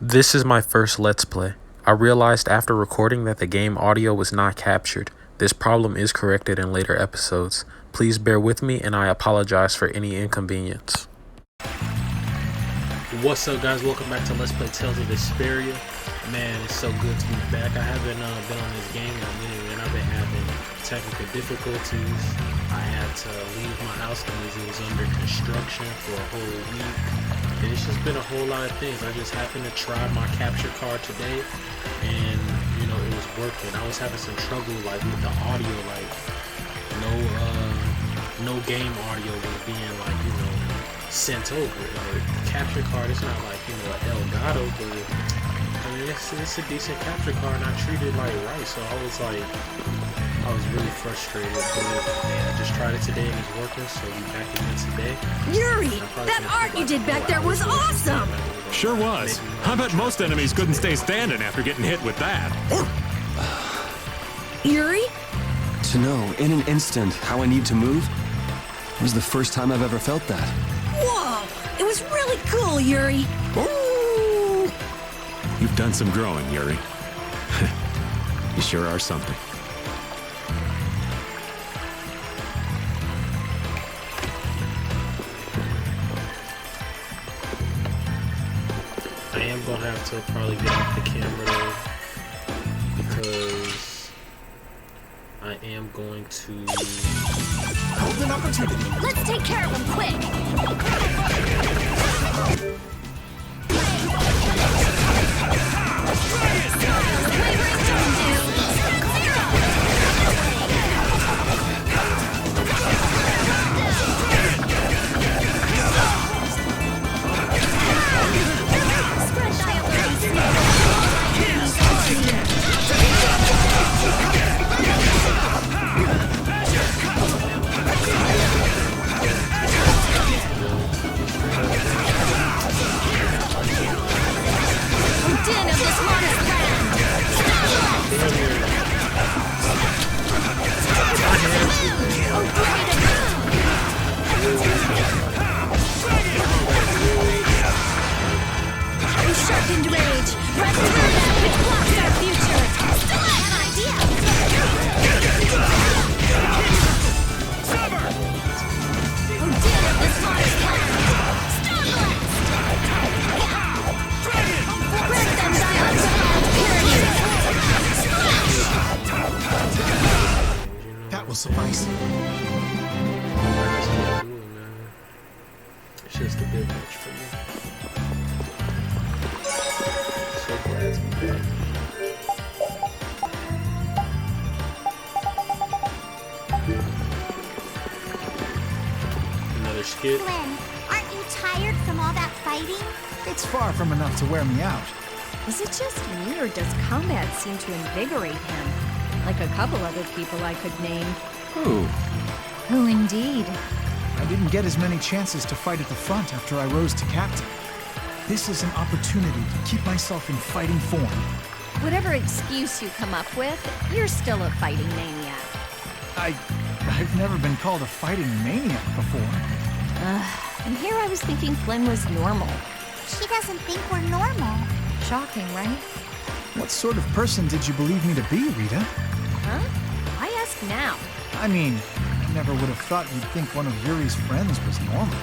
This is my first Let's Play. I realized after recording that the game audio was not captured. This problem is corrected in later episodes. Please bear with me and I apologize for any inconvenience. What's up guys, welcome back to Let's Play Tales of Vesperia. Man, it's so good to be back. I haven't been on this game in a minute and I've been having technical difficulties. I had to leave my house because it was under construction for a whole week. And it's just been a whole lot of things. I just happened to try my capture card today and you know, it was working. I was having some trouble like with the audio, like no game audio was being like, you know, sent over. Like capture card, it's not like, you know, an Elgato, but I mean it's a decent capture card and I treated it like right. So I was really frustrated, but man, I just tried it today and it's working, so we back again today. Yuri, that art you did back there was awesome! Sure was. I bet most enemies couldn't stay standing after getting hit with that. Yuri? To know in an instant how I need to move was the first time I've ever felt that. Whoa! It was really cool, Yuri! Ooh. You've done some growing, Yuri. You sure are something. I am gonna have to probably get off the camera though, because I am going to Golden opportunity. Let's take care of him quick! That will suffice. It's just a bit much for me. So glad to be back. Another skit. Flynn, aren't you tired from all that fighting? It's far from enough to wear me out. Is it just me, or does combat seem to invigorate him? Like a couple other people I could name. Who? Who indeed? I didn't get as many chances to fight at the front after I rose to captain. This is an opportunity to keep myself in fighting form. Whatever excuse you come up with, you're still a fighting maniac. I've never been called a fighting maniac before. And here I was thinking Flynn was normal. She doesn't think we're normal. Shocking, right? What sort of person did you believe me to be, Rita? Huh? I ask now. I mean, I never would have thought you'd think one of Yuri's friends was normal.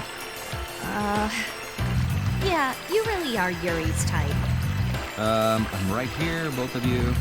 Yeah, you really are Yuri's type. I'm right here, both of you.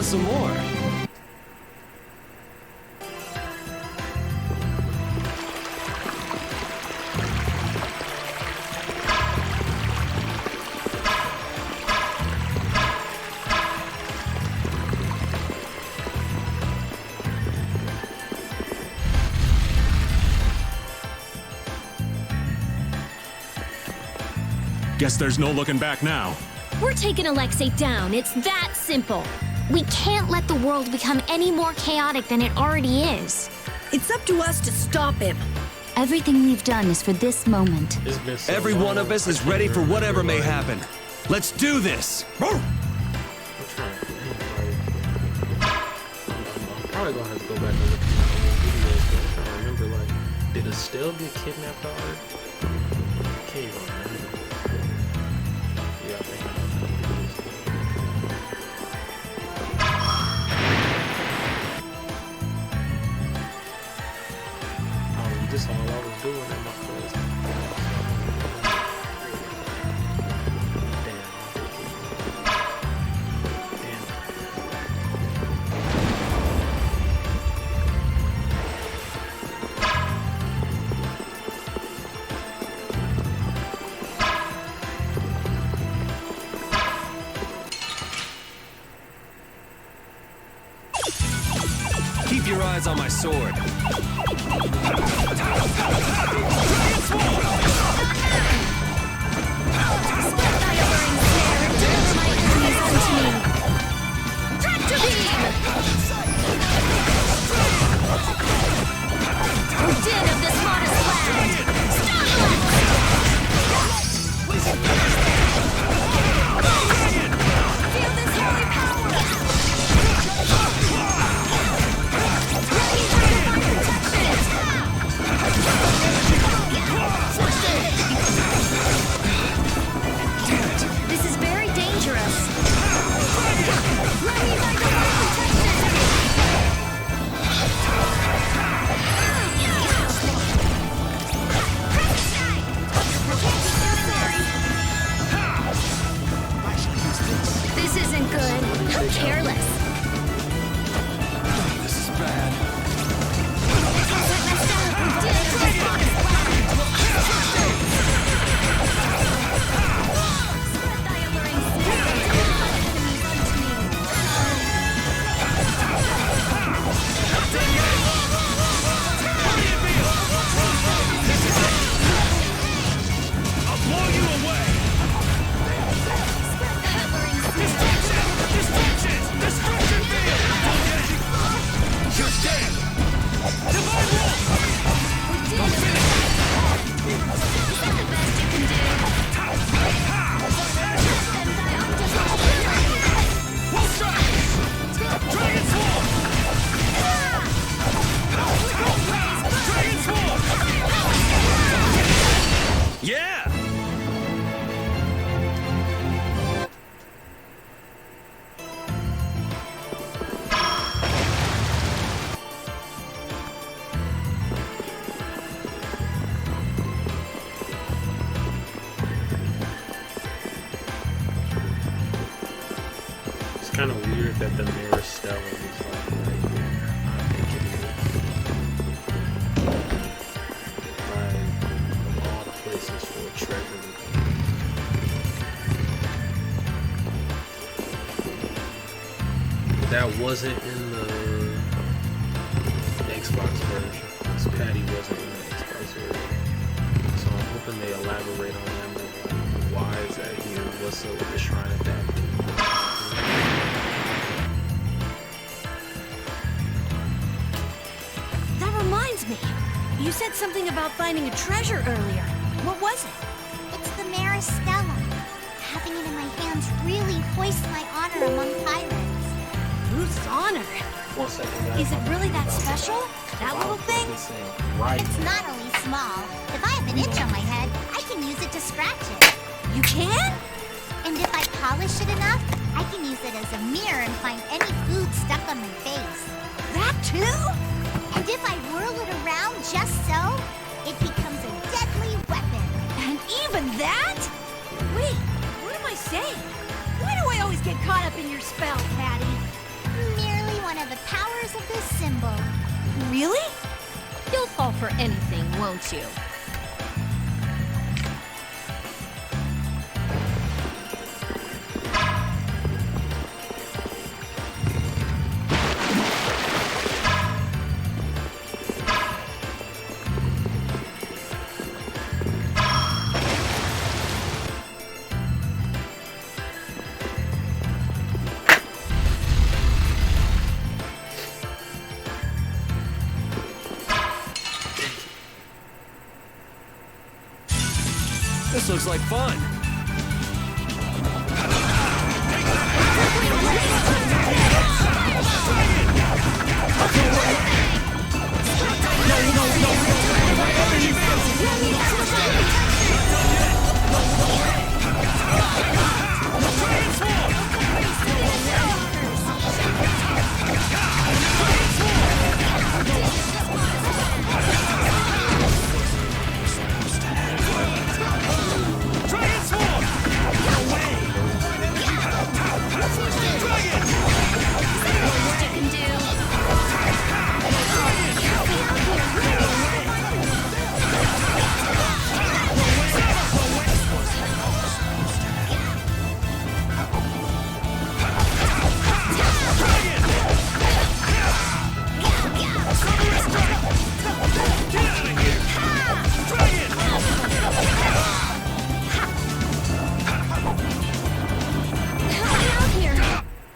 want some more? Guess there's no looking back now. We're taking Alexei down. It's that simple. We can't let the world become any more chaotic than it already is. It's up to us to stop him. Everything we've done is for this moment. It's been so Every long, one of us I is can't ready for remember, whatever may like, happen. Let's do this! I'm trying to think, I'm probably gonna have to go back and look at my old videos, but I'm trying to remember, like, did Estelle get kidnapped already? I can't even remember. Yeah, I think I know what it is. This is all I was doing in my first. Keep your eyes on my sword. This is very dangerous. This isn't good. How careless. This is bad. Yeah! It's kind of weird that the mirror Stella is like right there. I think it is. Like, of all the places for a treasure to be. But that wasn't in the Xbox version. This Patty wasn't in the Xbox version. So I'm hoping they elaborate on that more. Like, why is that here? What's up with the shrine of that? That reminds me. You said something about finding a treasure earlier. What was it? It's the Maristella. Having it in my hands really hoists my honor among pirates. Whose honor? 1 second, guys. Is it really that special? That little thing? Right. It's not only small. If I have an itch on my head, I can use it to scratch it. You can? And if I polish it enough, I can use it as a mirror and find any food stuck on my face. That too? And if I whirl it around just so, it becomes a deadly weapon. And even that? Wait, what am I saying? Why do I always get caught up in your spell, Patty? powers of this symbol. Really? You'll fall for anything, won't you? This looks like fun.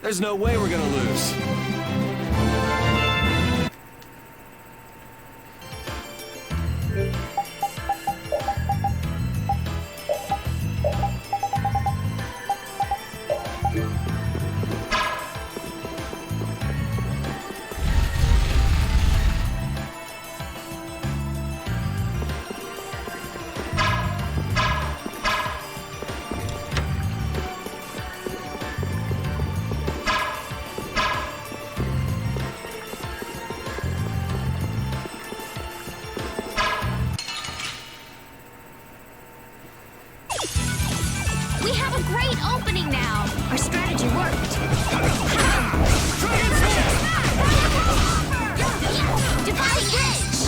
There's no way we're gonna lose. We have a great opening now. Our strategy worked. Dividing bridge.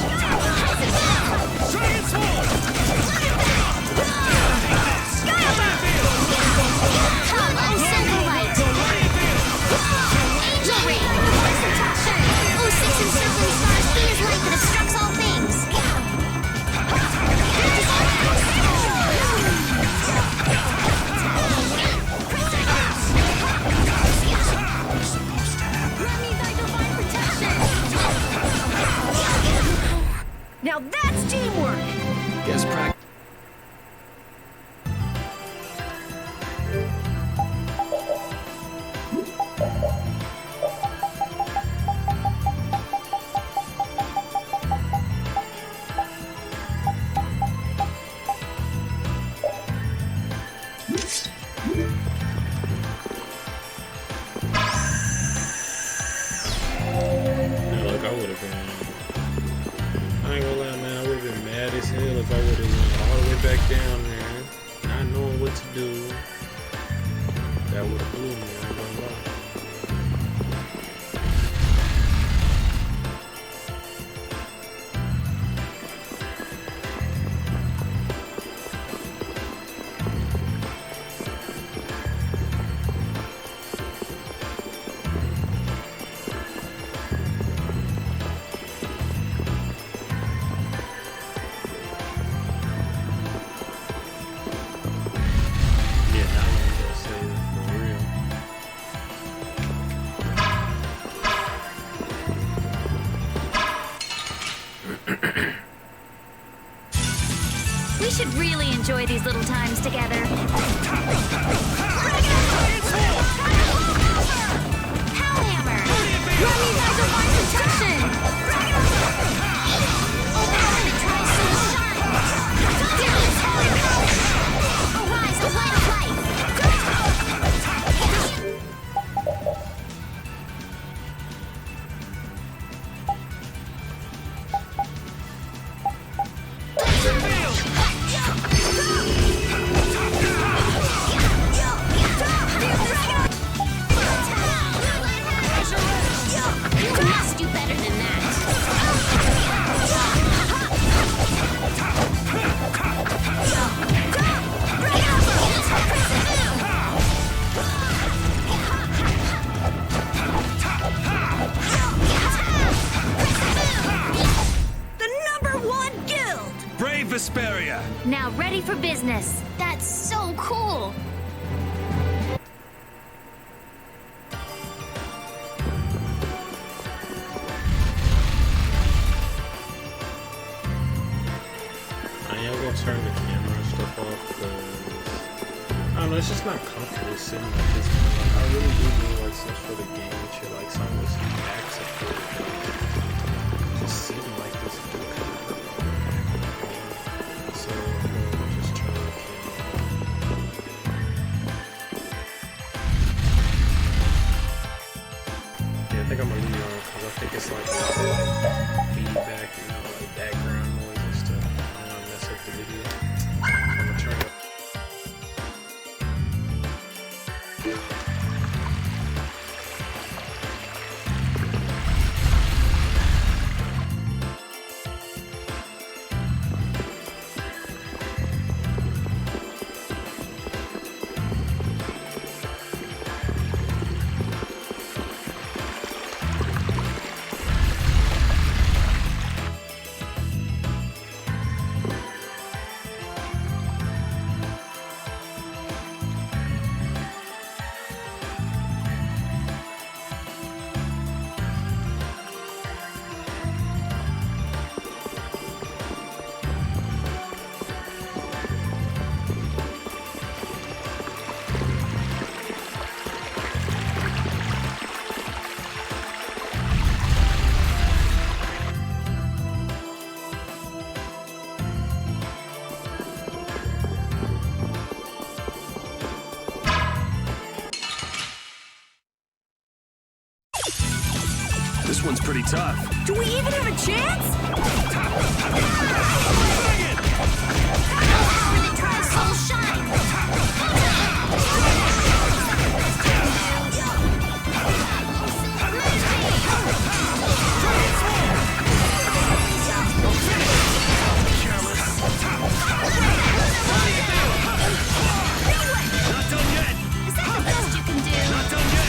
Come, oh Central Light. Angel Ring. Oh, six encircling stars, be as light that obstructs all things. Now that's teamwork! Guess practice. Look, I would have been. I ain't gonna lie, man. I would have been mad as hell if I would have went all the way back down there, not knowing what to do. That would have blew me. I ain't gonna lie. Yeah, now I'm gonna say it for real. We should really enjoy these little times together. Hellhammer! Rummy's eyes are one protection! Oh, power that tries so shine! Furious holy power! Arise, a light of life! Now ready for business. That's so cool. I am gonna turn the camera and stuff off because I don't know, it's just not comfortable sitting like this. Like, I really do need like some sort of game and shit, like something with some back support. Just sitting like this is kind of so I'm gonna just turn the camera off. Yeah, I think I'm gonna leave it on because I think it's like a lot of like feedback, you know, like background noise and stuff. I don't want to mess up the video. So I'm gonna turn it. This one's pretty tough. Do we even have a chance? Power that tries soul shine. Not done yet. Is that the best you can do? Not done yet.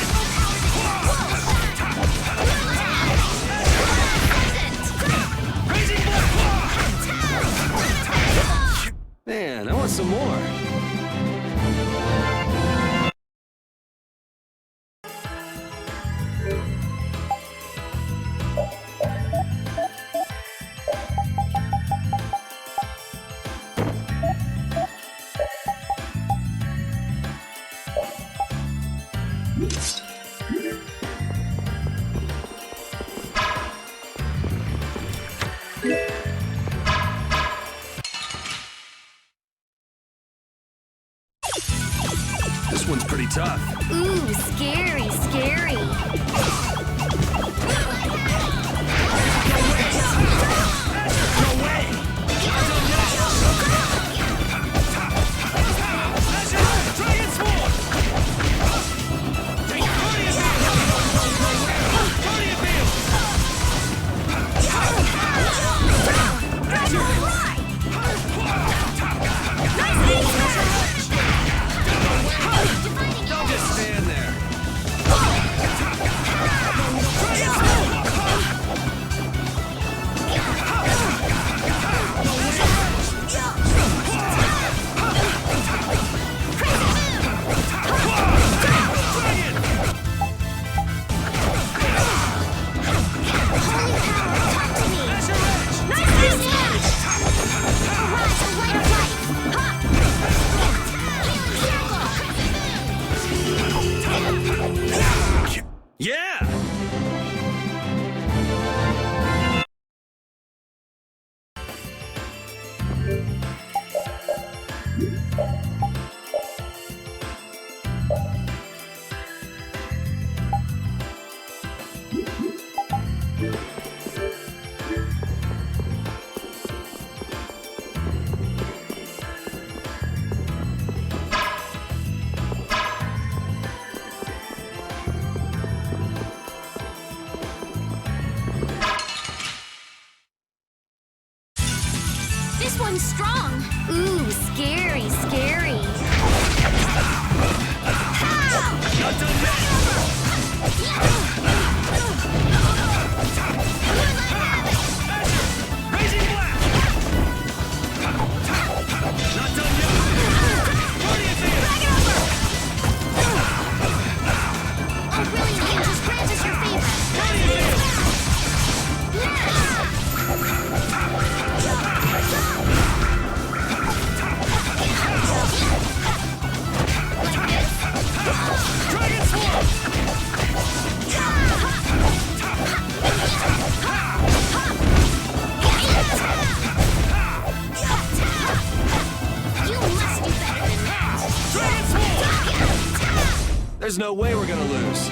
Man, I want some more. This one's pretty tough. Ooh, scary, scary. Don't just stand there. Yeah! This one's strong. Ooh, scary, scary. Not done yet. Raising blast! There's no way we're gonna lose.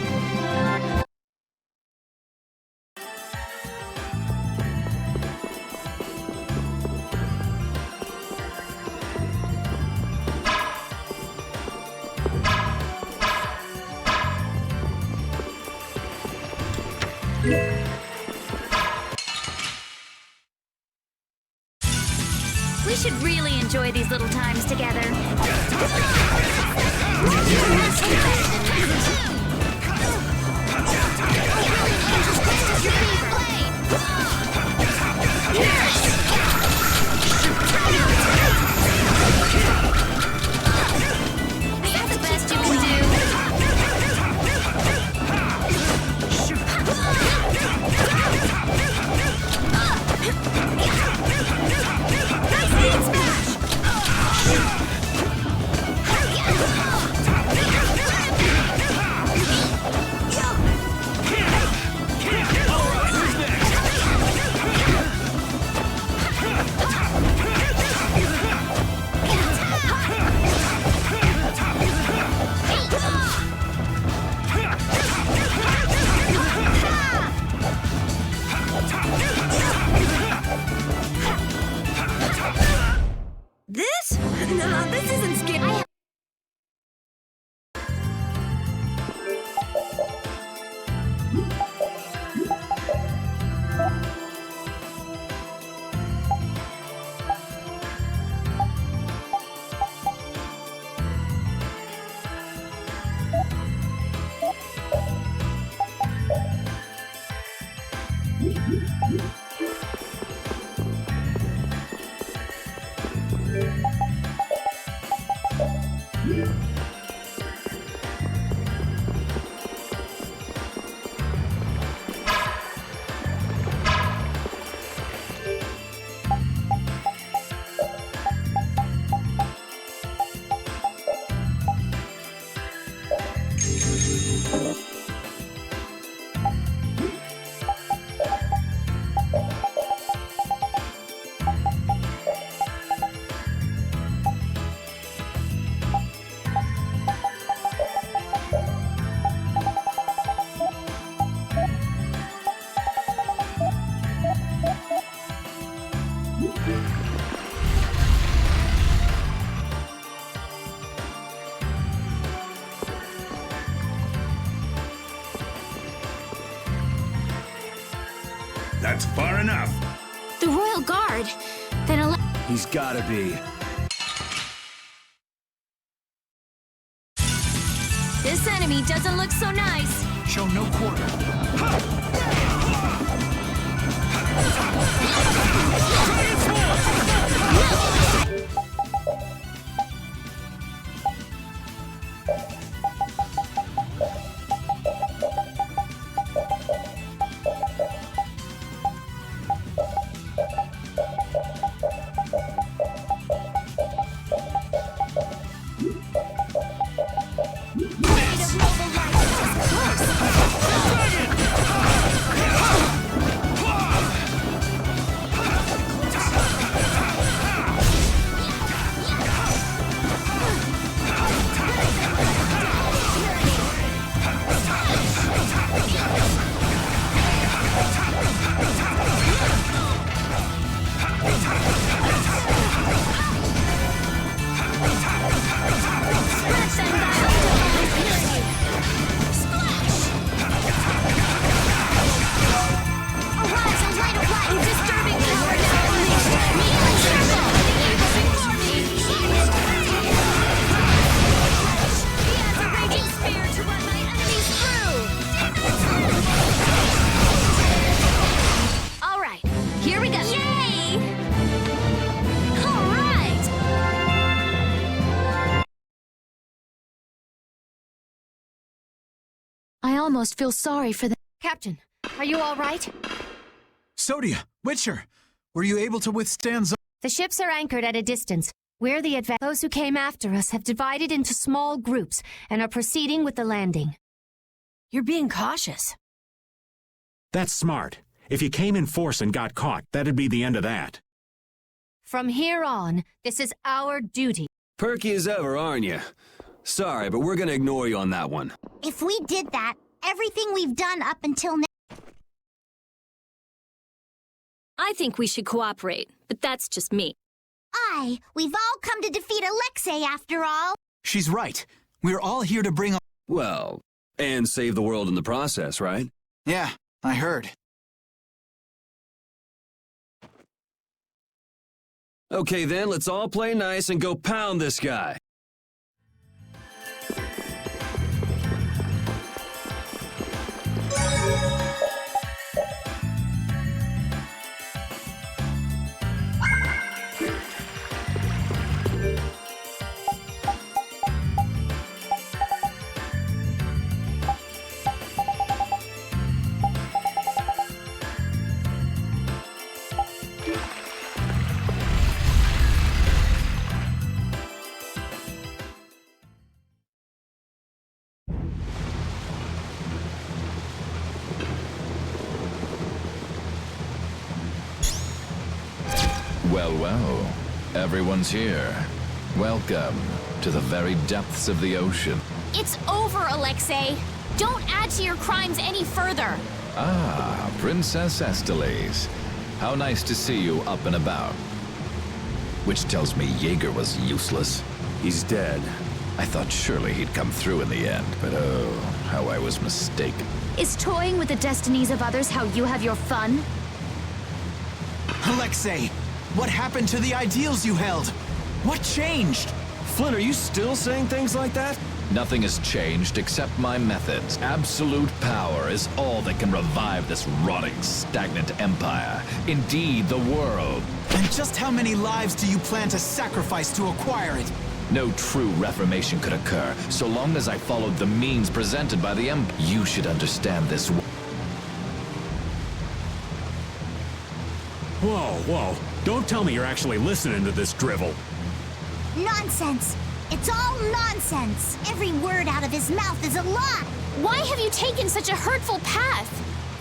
We should really enjoy these little times together. That's the best you can do. This? No, this isn't scary. That's far enough. The Royal Guard. Then He's gotta be. this enemy doesn't look so nice. Show no quarter. I almost feel sorry for the... Captain, are you all right? Sodia, Witcher, were you able to withstand The ships are anchored at a distance. We're the Those who came after us have divided into small groups and are proceeding with the landing. You're being cautious. That's smart. If you came in force and got caught, that'd be the end of that. From here on, this is our duty. Perky as ever, aren't you? Sorry, but we're gonna ignore you on that one. If we did that, everything we've done up until now... I think we should cooperate, but that's just me. We've all come to defeat Alexei after all. She's right. We're all here to bring... Well, and save the world in the process, right? Yeah, I heard. Okay then, let's all play nice and go pound this guy. Well, well, everyone's here. Welcome to the very depths of the ocean. It's over, Alexei. Don't add to your crimes any further. Ah, Princess Esteles. How nice to see you up and about. Which tells me Jaeger was useless. He's dead. I thought surely he'd come through in the end, but oh, how I was mistaken. Is toying with the destinies of others how you have your fun? Alexei, what happened to the ideals you held? What changed? Flynn, are you still saying things like that? Nothing has changed except my methods. Absolute power is all that can revive this rotting, stagnant empire. Indeed, the world. And just how many lives do you plan to sacrifice to acquire it? No true reformation could occur, so long as I followed the means presented by the Empire. You should understand this. Whoa, whoa. Don't tell me you're actually listening to this drivel. Nonsense. It's all nonsense. Every word out of his mouth is a lie. Why have you taken such a hurtful path?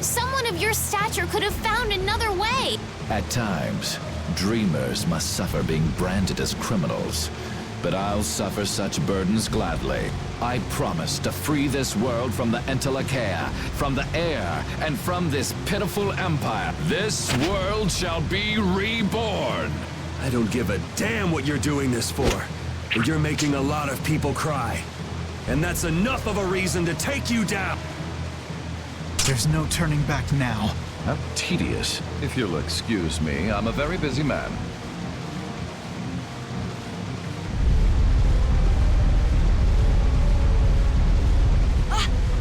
Someone of your stature could have found another way. At times, dreamers must suffer being branded as criminals. But I'll suffer such burdens gladly. I promise to free this world from the Entelachea, from the air, and from this pitiful empire. This world shall be reborn. I don't give a damn what you're doing this for. But you're making a lot of people cry. And that's enough of a reason to take you down. There's no turning back now. How tedious. If you'll excuse me, I'm a very busy man.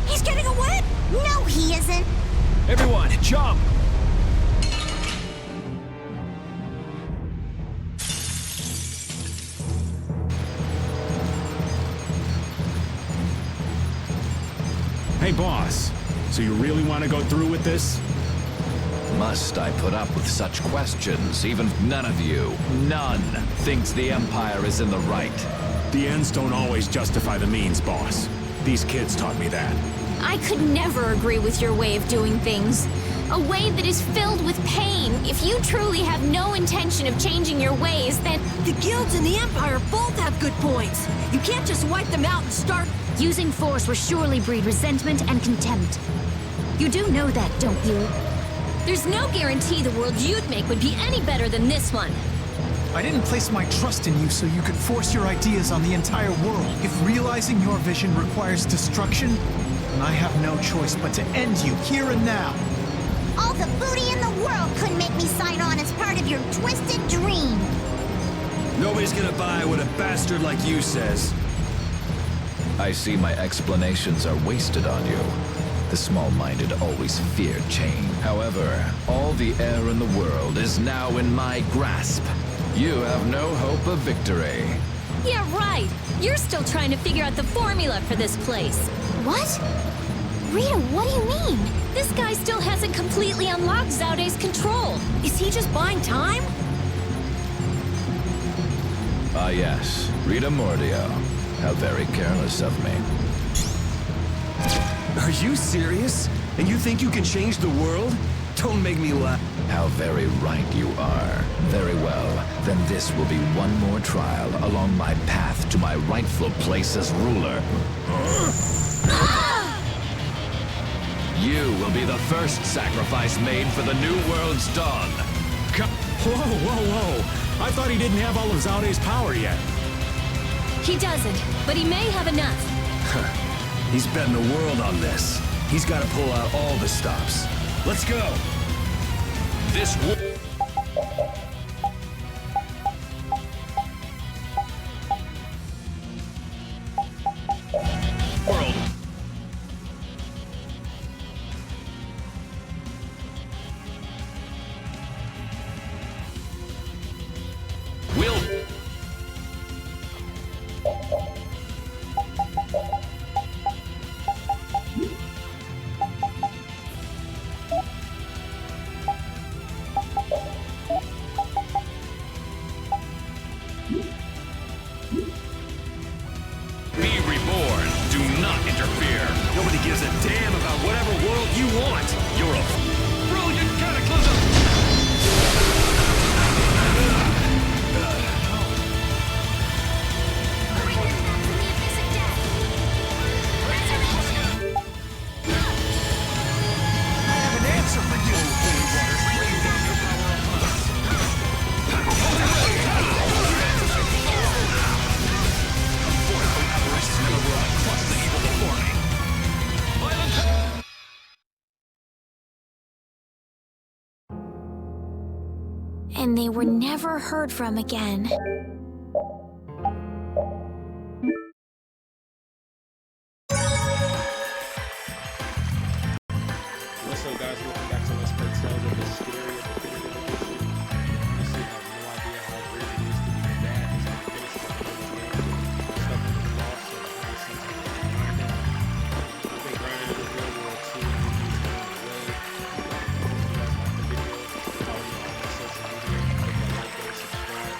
He's getting away! No, he isn't. Everyone, jump! Hey, boss. So you really want to go through with this? Must I put up with such questions? Even none of you, none, thinks the Empire is in the right. The ends don't always justify the means, boss. These kids taught me that. I could never agree with your way of doing things. A way that is filled with pain. If you truly have no intention of changing your ways, then... The guilds and the Empire both have good points. You can't just wipe them out and start... Using force will surely breed resentment and contempt. You do know that, don't you? There's no guarantee the world you'd make would be any better than this one. I didn't place my trust in you so you could force your ideas on the entire world. If realizing your vision requires destruction, then I have no choice but to end you here and now. All the booty in the world couldn't make me sign on as part of your twisted dream. Nobody's gonna buy what a bastard like you says. I see my explanations are wasted on you. The small-minded always fear change. However, all the air in the world is now in my grasp. You have no hope of victory. Yeah, right. You're still trying to figure out the formula for this place. What? Rita, what do you mean? This guy still hasn't completely unlocked Zaude's control. Is he just buying time? Ah yes, Rita Mordio. How very careless of me. Are you serious? And you think you can change the world? Don't make me laugh. How very right you are. Very well, then this will be one more trial along my path to my rightful place as ruler. You will be the first sacrifice made for the new world's dawn. Whoa, whoa, whoa! I thought he didn't have all of Zaude's power yet. He doesn't, but he may have enough. He's betting the world on this. He's got to pull out all the stops. Let's go! This world will be reborn. Do not interfere. Nobody gives a damn about whatever world you want. You're a brilliant cataclysm! And they were never heard from again. What's up, guys? Welcome back to Let's Play Tales of Vesperia Definitive Edition. Honestly, I have no idea how great it is to be back. It's been finished with the game. Stuff in the boss, so behind the scenes I've been grinding. I've been grinding in the real world too. If you guys like the video, follow me on my social media. Click that like button, subscribe.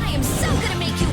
I am so gonna make you.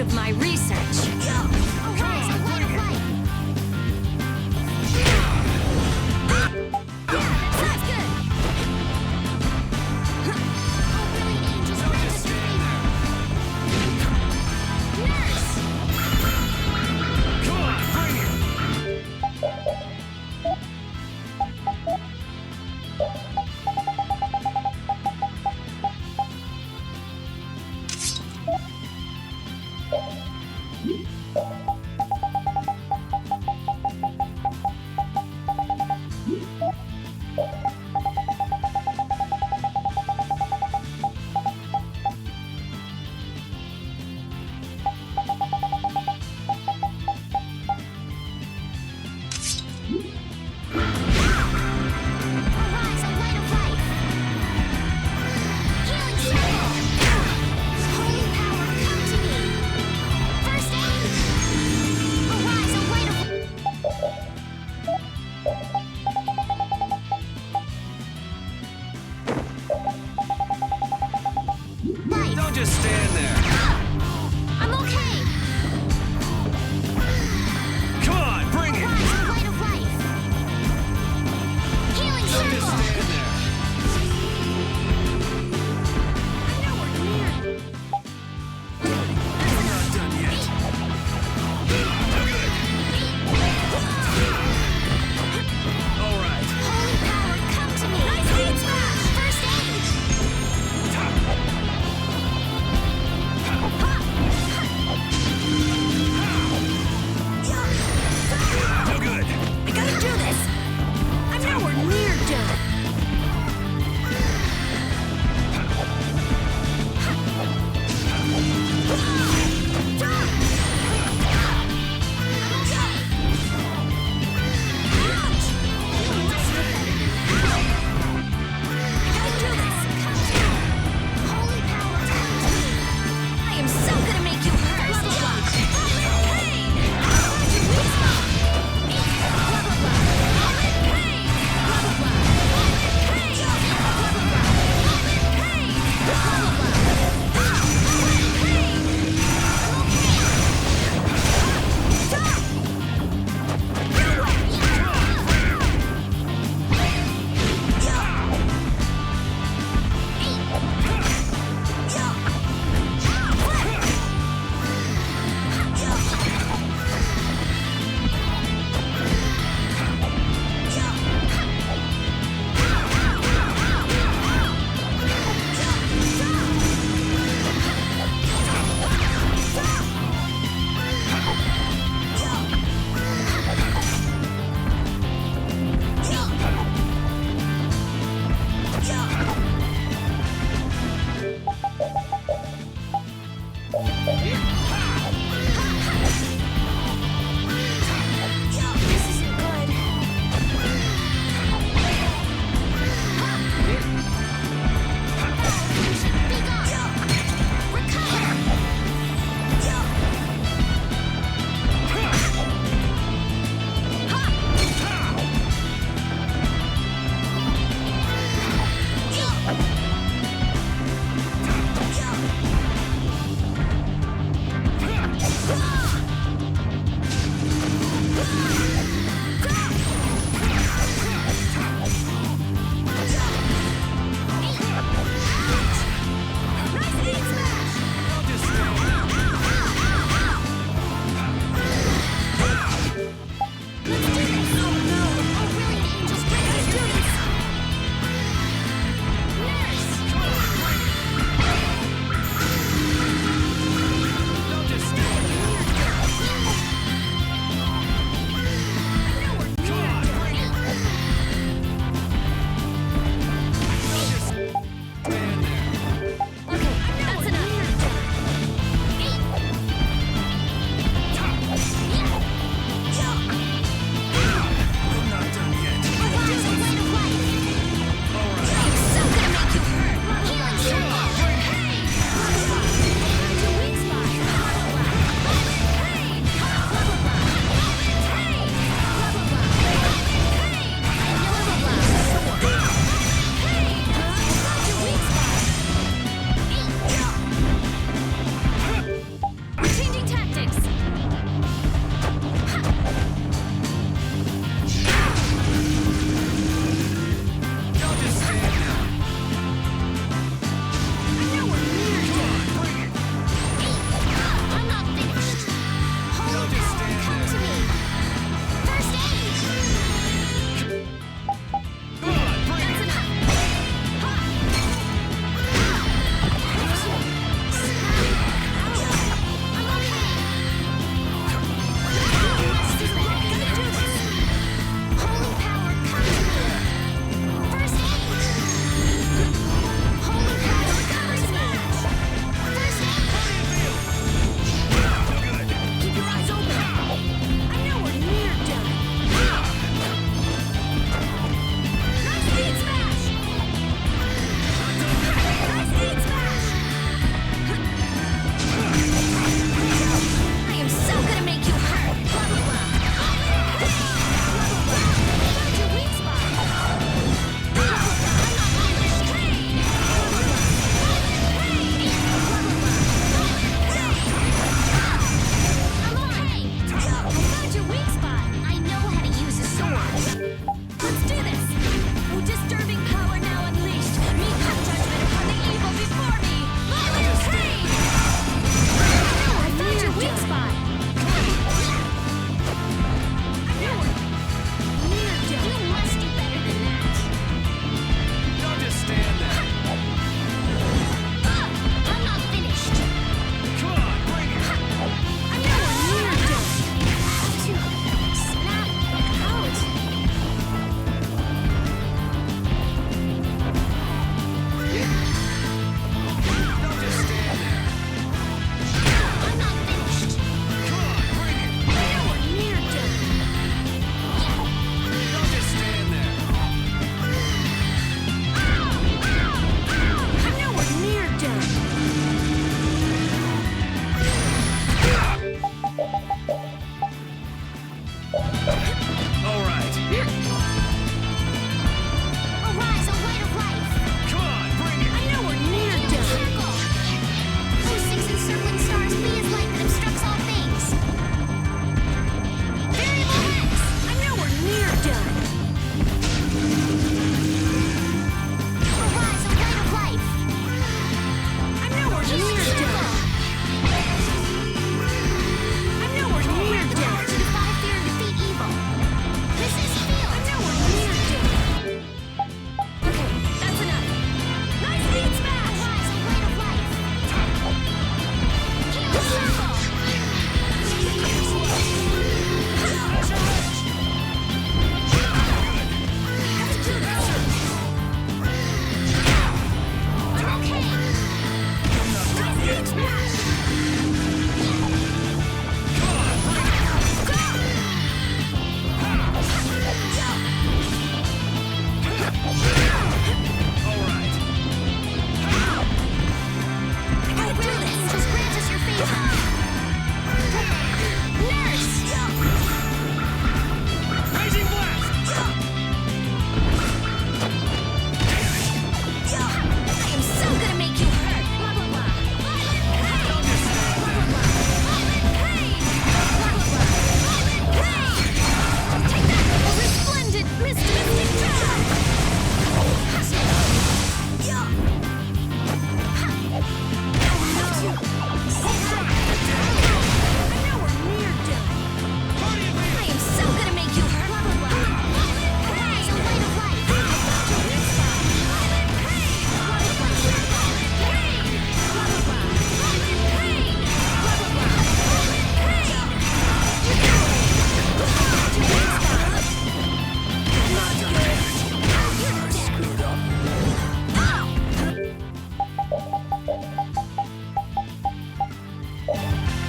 of my research. Oh.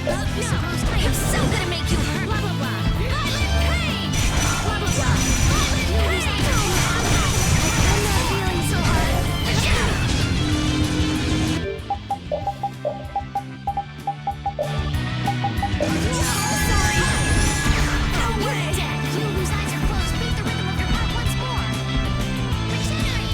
I am so gonna make you hurt. Blah blah blah. Violent pain. Blah blah blah. Violent pain. I'm not feeling so hard. Sorry. No way. Dead. You whose eyes are closed, beat the rhythm of your heart once more. Regenerate.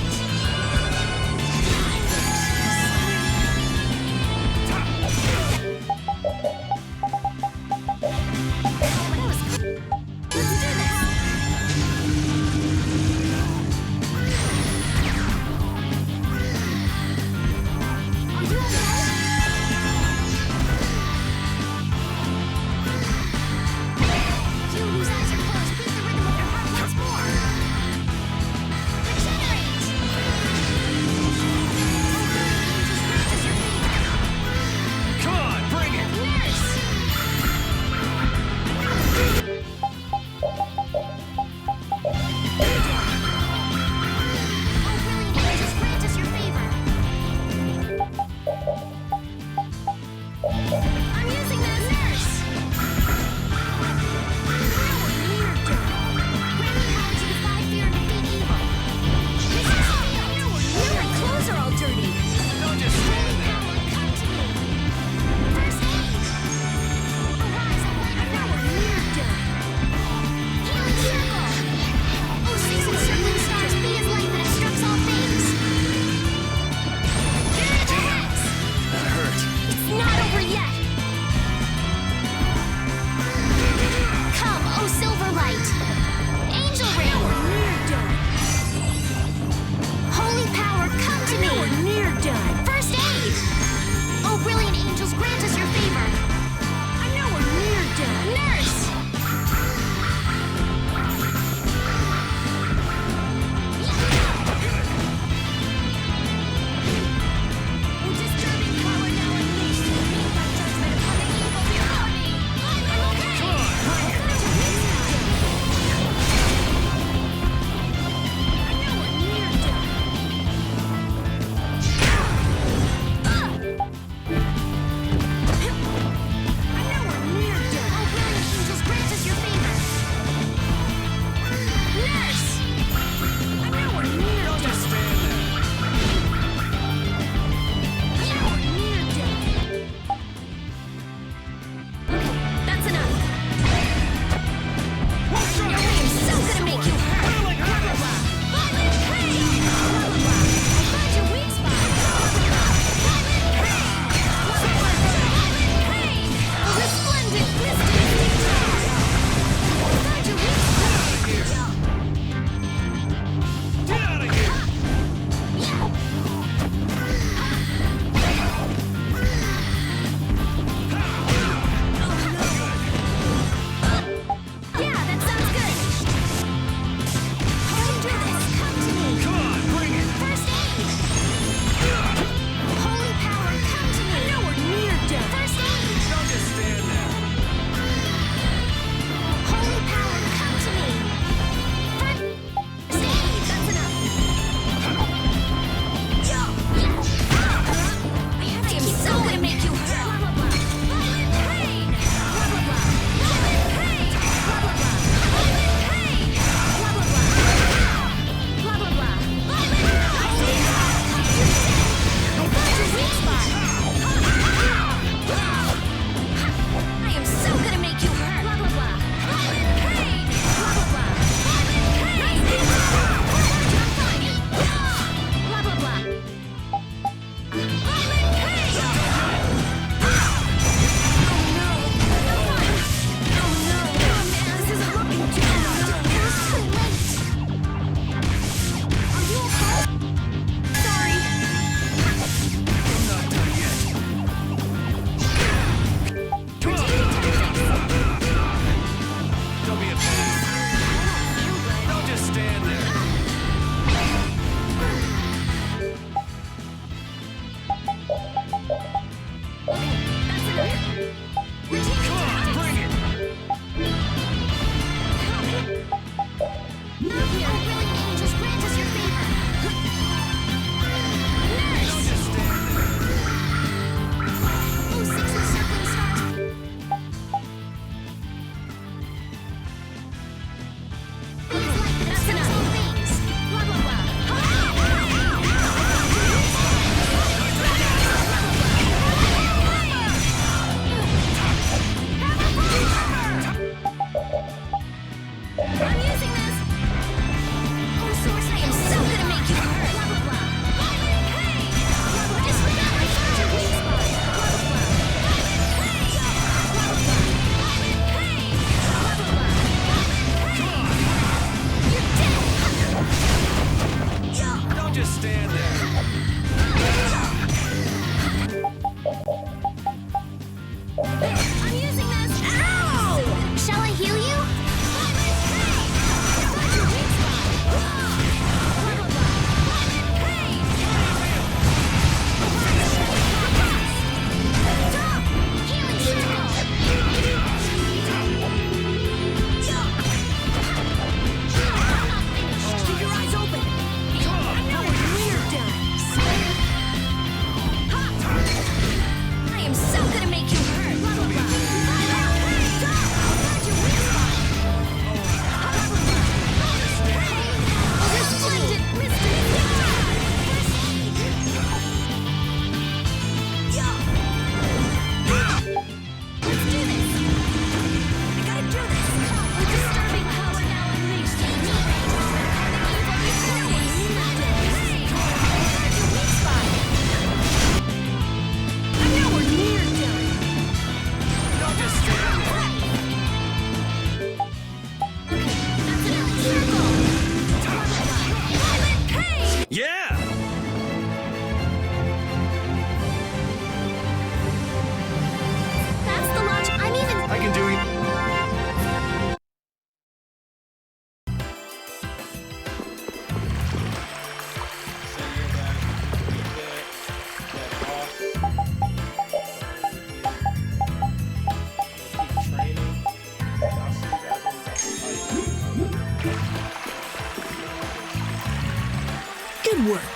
work.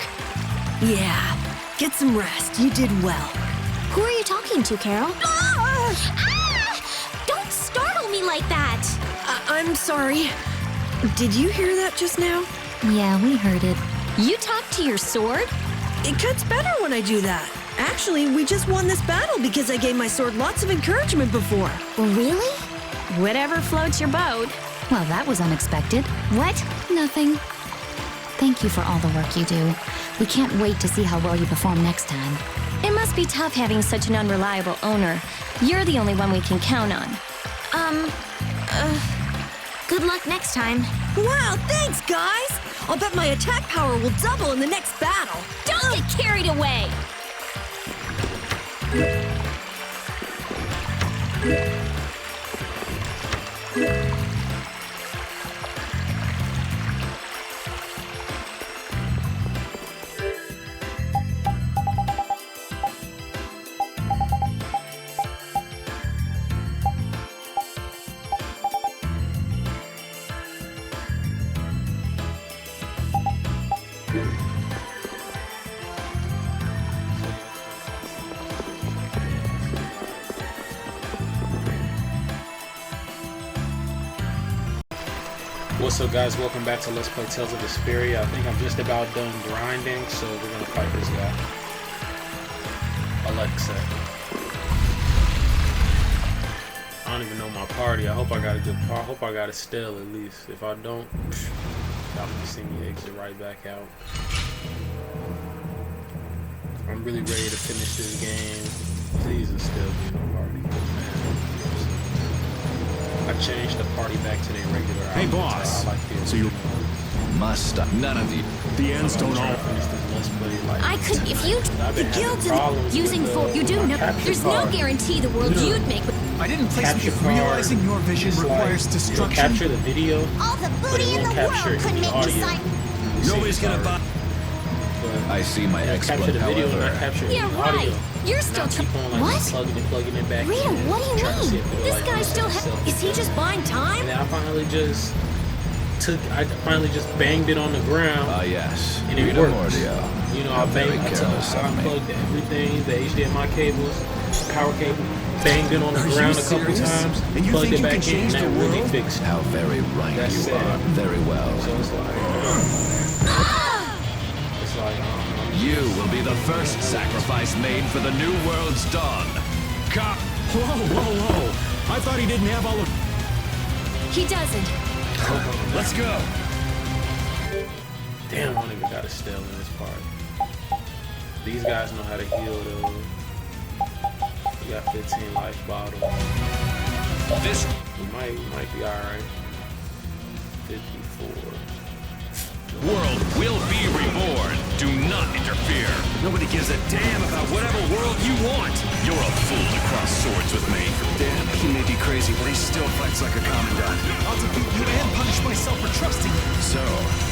Yeah, get some rest. You did well. Who are you talking to, Carol? Ah! Ah! Don't startle me like that! I'm sorry. Did you hear that just now? Yeah, we heard it. You talked to your sword? It cuts better when I do that. Actually, we just won this battle because I gave my sword lots of encouragement before. Really? Whatever floats your boat. Well, that was unexpected. What? Nothing. Thank you for all the work you do. We can't wait to see how well you perform next time. It must be tough having such an unreliable owner. You're the only one we can count on. Good luck next time. Wow, thanks, guys! I'll bet my attack power will double in the next battle. Don't get carried away! What's up, guys? Welcome back to Let's Play Tales of Vesperia. I think I'm just about done grinding, so we're gonna fight this guy, Alexa. I don't even know my party. I hope I got a good part. I hope I got a steal at least. If I don't, y'all gonna see me exit right back out. I'm really ready to finish this game. Please and still be in the party, man. I changed the party back to their regular. Hey, boss. So you Must none of you. the ends don't all. I could, if you... The guild's using full... You do know... There's no guarantee the world you'd make... I didn't place me if realizing your vision requires destruction. Capture the video, All the but booty it in won't the world capture could the make me audio. sign. Nobody's gonna buy. I see my Capture exploit, the video and not however. capture Yeah, the right. audio. You're still... Keep on like What? plugging it back. Rita, in, what do you trying to see mean? if it'll, This like, guy still... itself Is he together. just buying time? And then I finally just put it on the ground. Ah, yes. And it Rita works. Mordio. You know, How I very banged, careless I of me. unplugged everything, the HDMI cables, power cable, banged it on the Are you ground a couple serious? times, And you plugged think it you back can in, change and the that really world? fixed it. How very right That's you sad. are. Very well. So it's like, You will be the first sacrifice made for the new world's dawn. Come. Whoa. I thought he didn't have all of. He doesn't. Let's go. damn, one nigga got a steal in this part. These guys know how to heal though. We got 15 life bottle. This We might be alright. 54. world will be reborn. Do not interfere. Nobody gives a damn about whatever world you want. You're a fool to cross swords with me. Damn, he may be crazy, but he still fights like a commandant. I'll defeat you and punish myself for trusting you. So,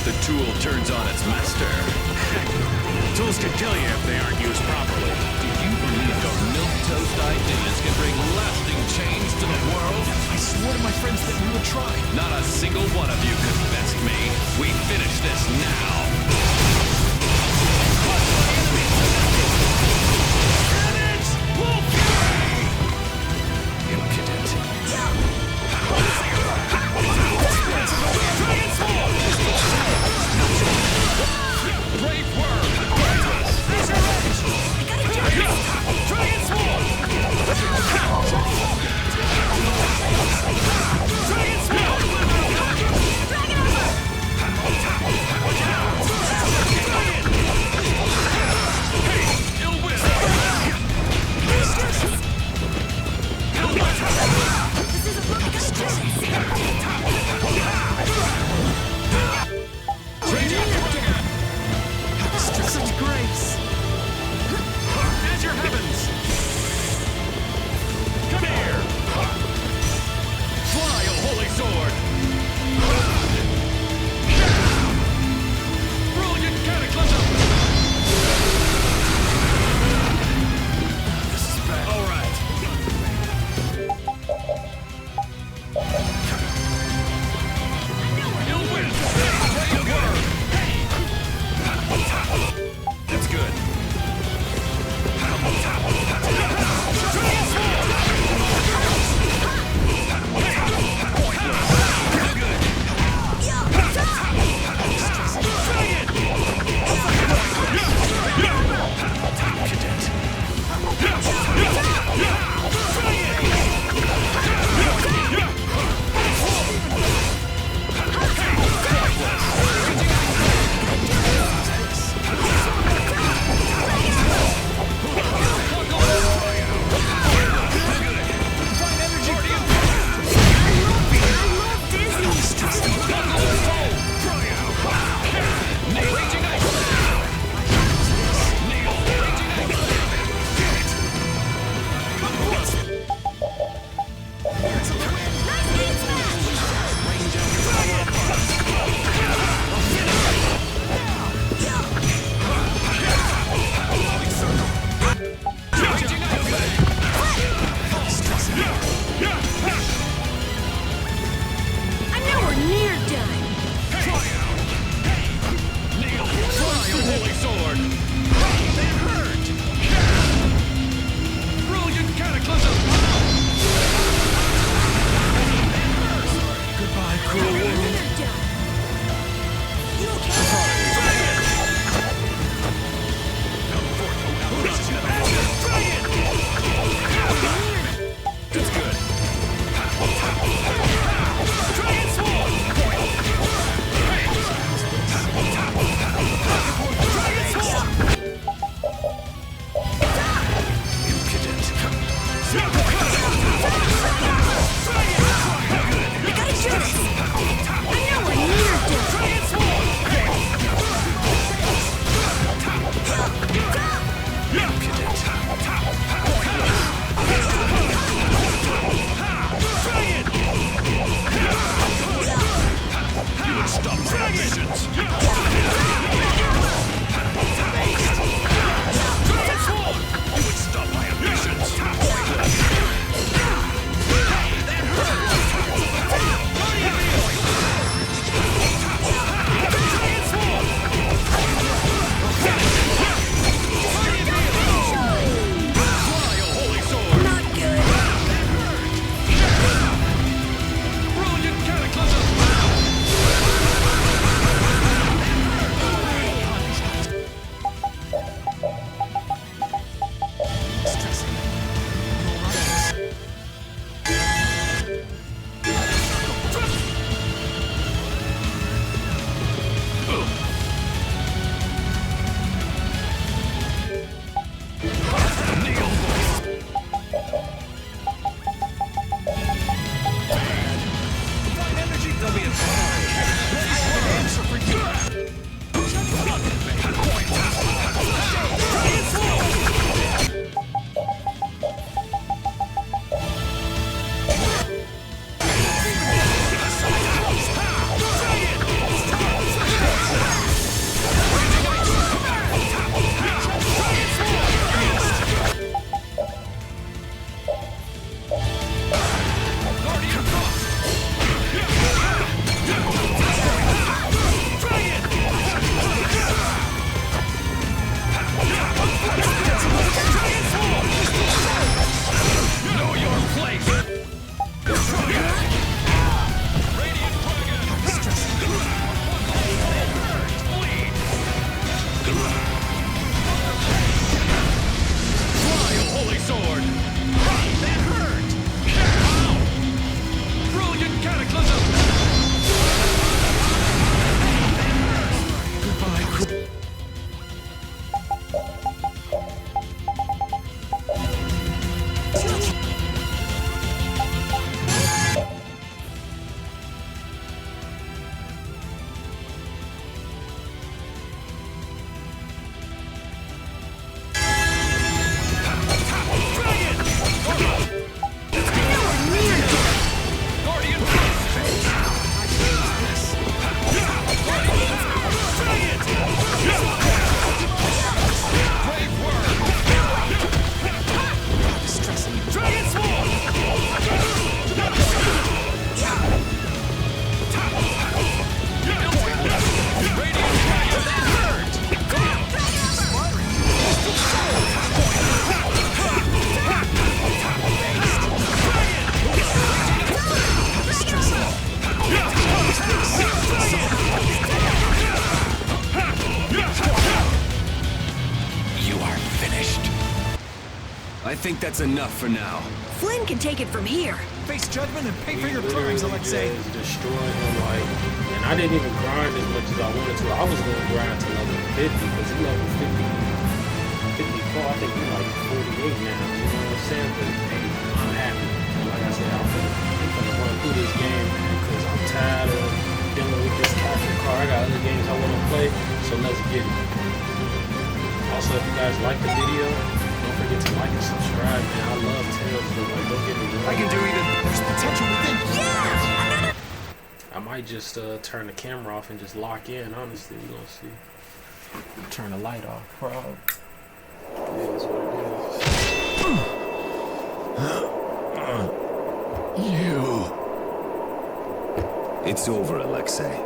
the tool turns on its master. Tools can kill you if they aren't used properly. Do you believe your milquetoast ideas can bring lasting change to the world? I swore to my friends that we would try. Not a single one of you could best me. We finish this now. Impudent. Brave word. think that's enough for now. Flynn can take it from here. Face judgment and pay for your crimes, Alexei. Just destroying him, like, and I didn't even grind as much as I wanted to. I was gonna grind to level 50 because he level 54. I think he's like 48 now. You know what I'm saying? But hey, I'm happy. And like I said, I'm gonna run through this game, man, because I'm tired of dealing with this capture card. I got other games I want to play, so let's get it. Also, if you guys like the video, don't forget to like and subscribe, man. I love Tales, but like, don't get me wrong. I can do even. There's potential within. Yeah! I might just turn the camera off and just lock in, honestly. We're gonna see. Turn the light off, bro. Yeah, that's what it is. You. It's over, Alexei.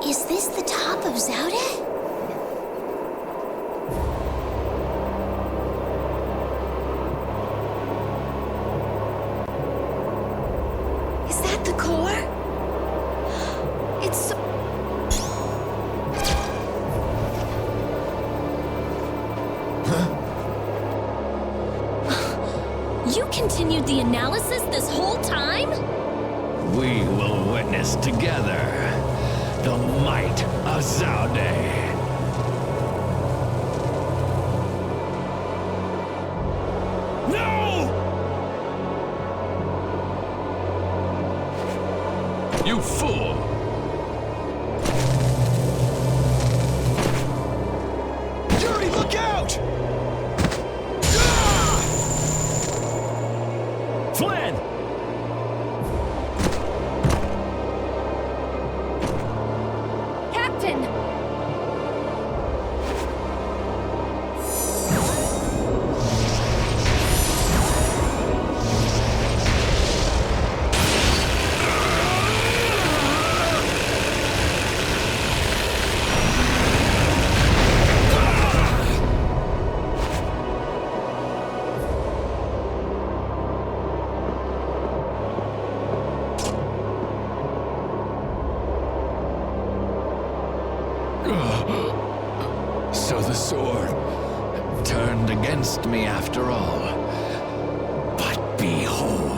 Is this the top of Zaude? Is that the core? It's so... You continued the analysis this whole time? We will witness together the might of Zaude. No! You fool! Yuri, look out! Flynn! Captain! So the sword turned against me after all. But behold.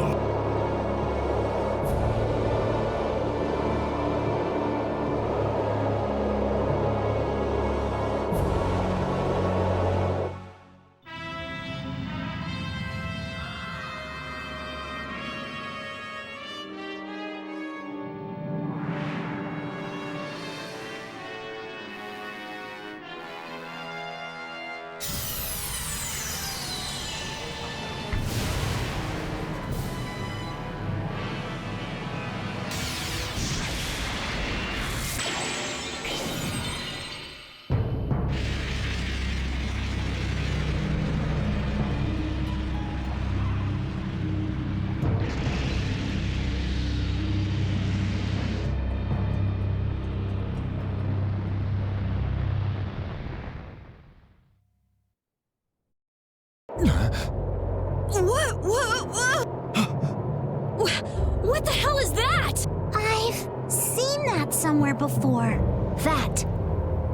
What the hell is that? I've seen that somewhere before. That.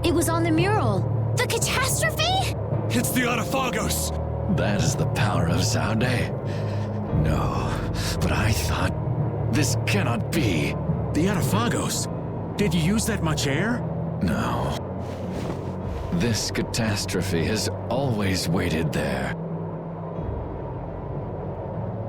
It was on the mural. The catastrophe? It's the Autophagos! That is the power of Zaude? No, but I thought this cannot be. The Autophagos. Did you use that much air? No. This catastrophe has always waited there.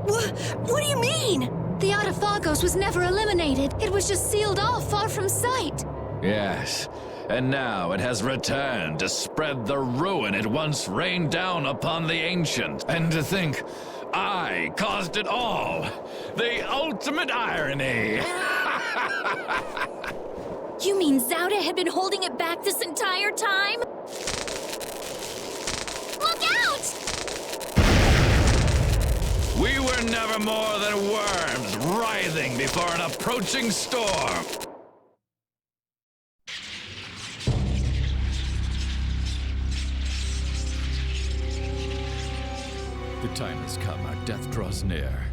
What do you mean? The Autophagos was never eliminated. It was just sealed off far from sight. Yes, and now it has returned to spread the ruin it once rained down upon the ancients. And to think, I caused it all. The ultimate irony. You mean Zaude had been holding it back this entire time? Look out! We were never more than worms writhing before an approaching storm. The time has come. Our death draws near.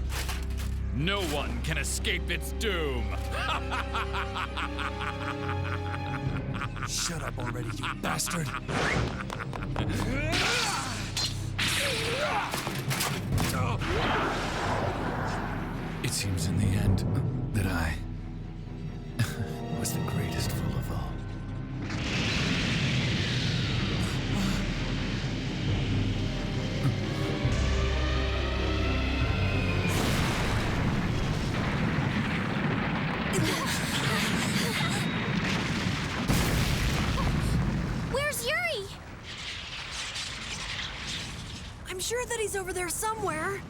No one can escape its doom. Shut up already, you bastard! seems in the end that I was the greatest fool of all. Where's Yuri? I'm sure that he's over there somewhere.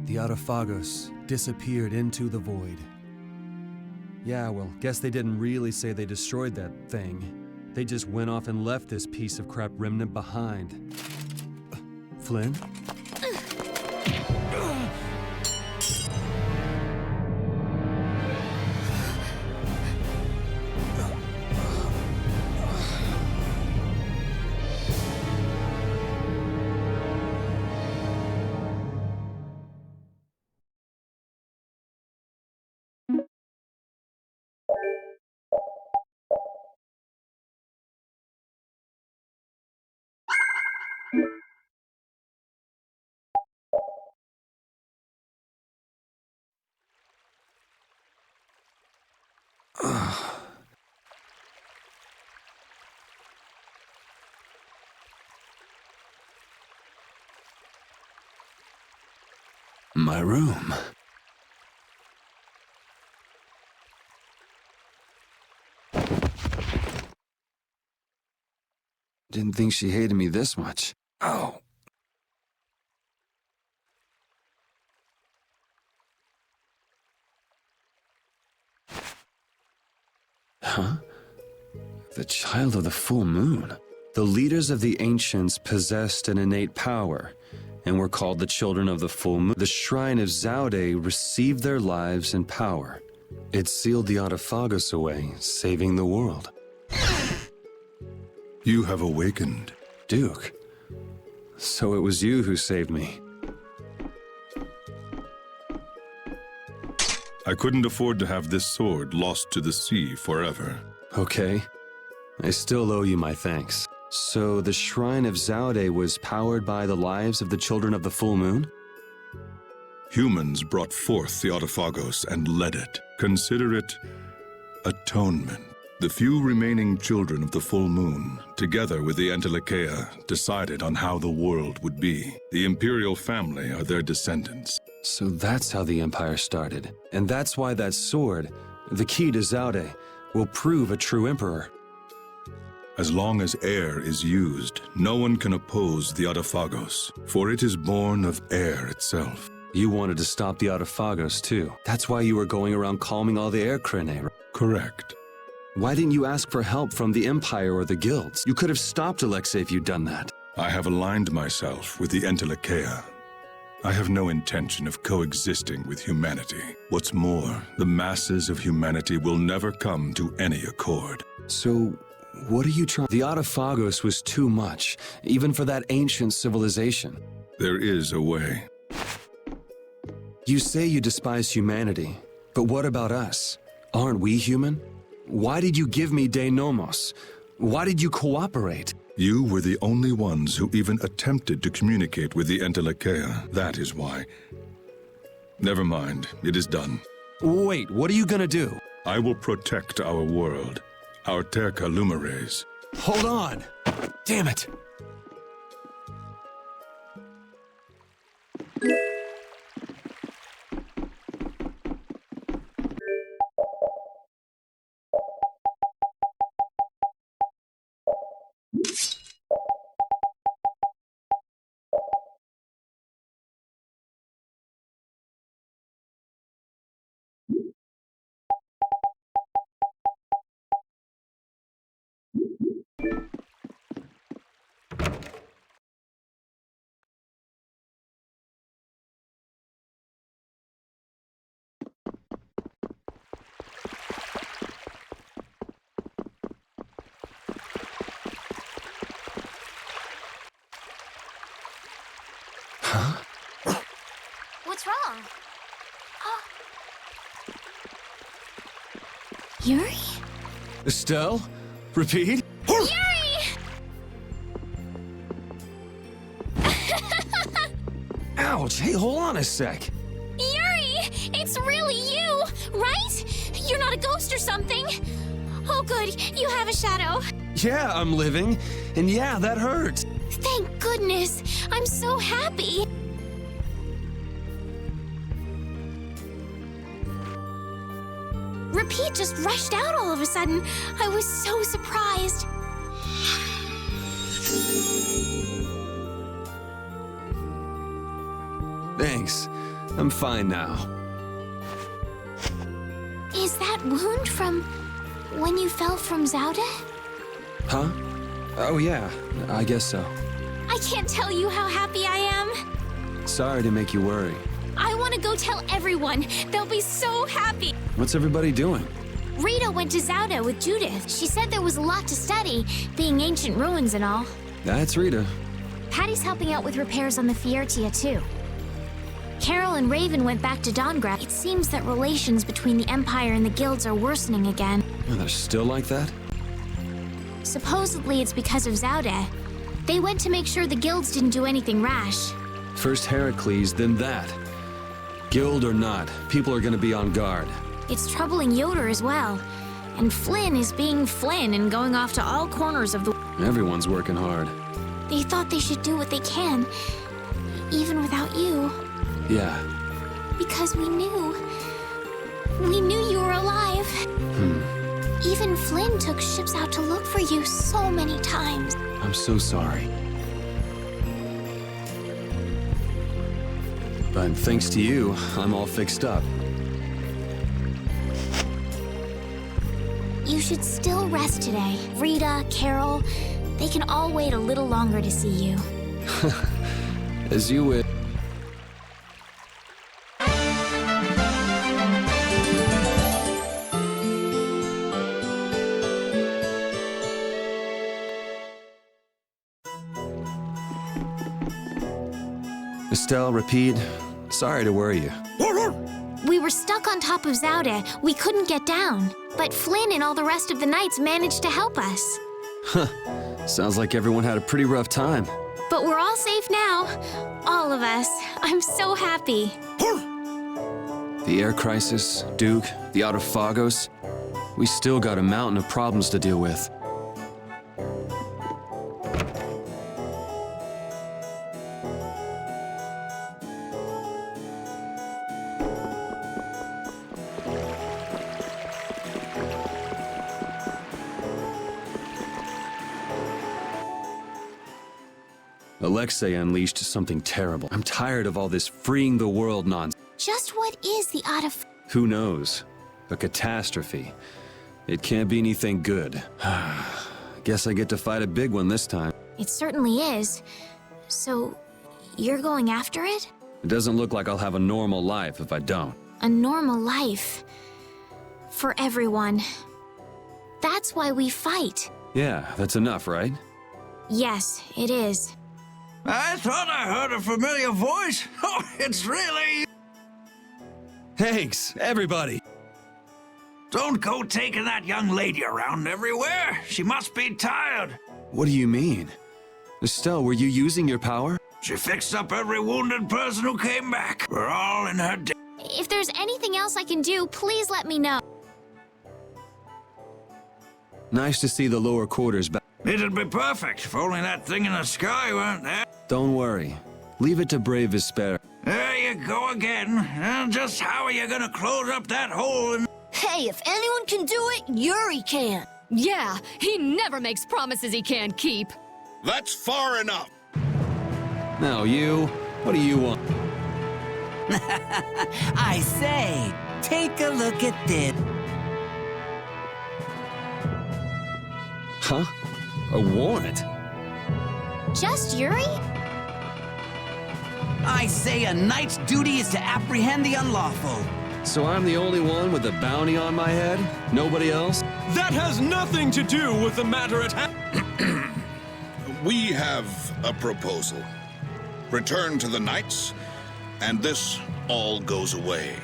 The Autophagos disappeared into the void. Yeah, well, guess they didn't really say they destroyed that thing. They just went off and left this piece of crap remnant behind. Flynn? My room. Didn't think she hated me this much. Oh. Huh? The child of the full moon. The leaders of the ancients possessed an innate power and were called the children of the full moon. The shrine of Zaude received their lives and power. It sealed the Autophagos away, saving the world. You have awakened. Duke. So it was you who saved me. I couldn't afford to have this sword lost to the sea forever. Okay. I still owe you my thanks. So the Shrine of Zaude was powered by the lives of the children of the full moon? Humans brought forth the Autophagos and led it. Consider it atonement. The few remaining children of the full moon, together with the Entelekea, decided on how the world would be. The imperial family are their descendants. So that's how the Empire started. And that's why that sword, the key to Zaude, will prove a true emperor. As long as air is used, no one can oppose the Autophagos, for it is born of air itself. You wanted to stop the Autophagos too. That's why you were going around calming all the air crane. Correct. Why didn't you ask for help from the Empire or the guilds? You could have stopped Alexei if you'd done that. I have aligned myself with the Entelekea. I have no intention of coexisting with humanity. What's more, the masses of humanity will never come to any accord. So, what are you trying? The Autophagos was too much, even for that ancient civilization. There is a way. You say you despise humanity, but what about us? Aren't we human? Why did you give me De Nomos? Why did you cooperate? You were the only ones who even attempted to communicate with the Entelekea. That is why. Never mind, it is done. Wait, what are you gonna do? I will protect our world, our Terca Lumares. Hold on! Damn it! What's wrong? Yuri? Estelle? Repeat? Yuri! Ouch! Hey, hold on a sec. Yuri! It's really you, right? You're not a ghost or something. Oh, good. You have a shadow. Yeah, I'm living. And yeah, that hurts. Thank goodness. I'm so happy. Repeat just rushed out all of a sudden. I was so surprised. Thanks. I'm fine now. Is that wound from when you fell from Zauda? Huh? Oh, yeah. I guess so. I can't tell you how happy I am. Sorry to make you worry. I want to go tell everyone. They'll be so happy. What's everybody doing? Rita went to Zauda with Judith. She said there was a lot to study, being ancient ruins and all. That's Rita. Patty's helping out with repairs on the Fiertia, too. Carol and Raven went back to Dawngrad. It seems that relations between the Empire and the guilds are worsening again. Oh, they're still like that? Supposedly it's because of Zauda. They went to make sure the guilds didn't do anything rash. First Heracles, then that. Guild or not, people are gonna be on guard. It's troubling Yoder as well. And Flynn is being Flynn and going off to all corners of the... Everyone's working hard. They thought they should do what they can, even without you. Yeah. Because we knew. We knew you were alive. Even Flynn took ships out to look for you so many times. I'm so sorry. But thanks to you, I'm all fixed up. You should still rest today. Rita, Carol, they can all wait a little longer to see you. As you wish. Estelle, Repeat, sorry to worry you. We were stuck on top of Zauda. We couldn't get down. But Flynn and all the rest of the knights managed to help us. Huh. Sounds like everyone had a pretty rough time. But we're all safe now. All of us. I'm so happy. The air crisis, Duke, the Autophagos. We still got a mountain of problems to deal with. Alexei unleashed something terrible. I'm tired of all this freeing the world nonsense. Just what is the Who knows? A catastrophe. It can't be anything good. Guess I get to fight a big one this time. It certainly is. So, you're going after it? It doesn't look like I'll have a normal life if I don't. A normal life. For everyone. That's why we fight. Yeah, that's enough, right? Yes, it is. I thought I heard a familiar voice. Oh, it's really... Thanks, everybody. Don't go taking that young lady around everywhere. She must be tired. What do you mean? Estelle, were you using your power? She fixed up every wounded person who came back. We're all in her debt. If there's anything else I can do, please let me know. Nice to see the lower quarters back. It'd be perfect if only that thing in the sky weren't there. Don't worry. Leave it to brave Vesperia. There you go again. And just how are you gonna close up that hole in... Hey, if anyone can do it, Yuri can. Yeah, he never makes promises he can't keep. That's far enough. Now you, what do you want? I say, take a look at this. Huh? A warrant? Just Yuri? I say a knight's duty is to apprehend the unlawful. So I'm the only one with a bounty on my head? Nobody else? That has nothing to do with the matter at hand. We have a proposal. Return to the knights, and this all goes away.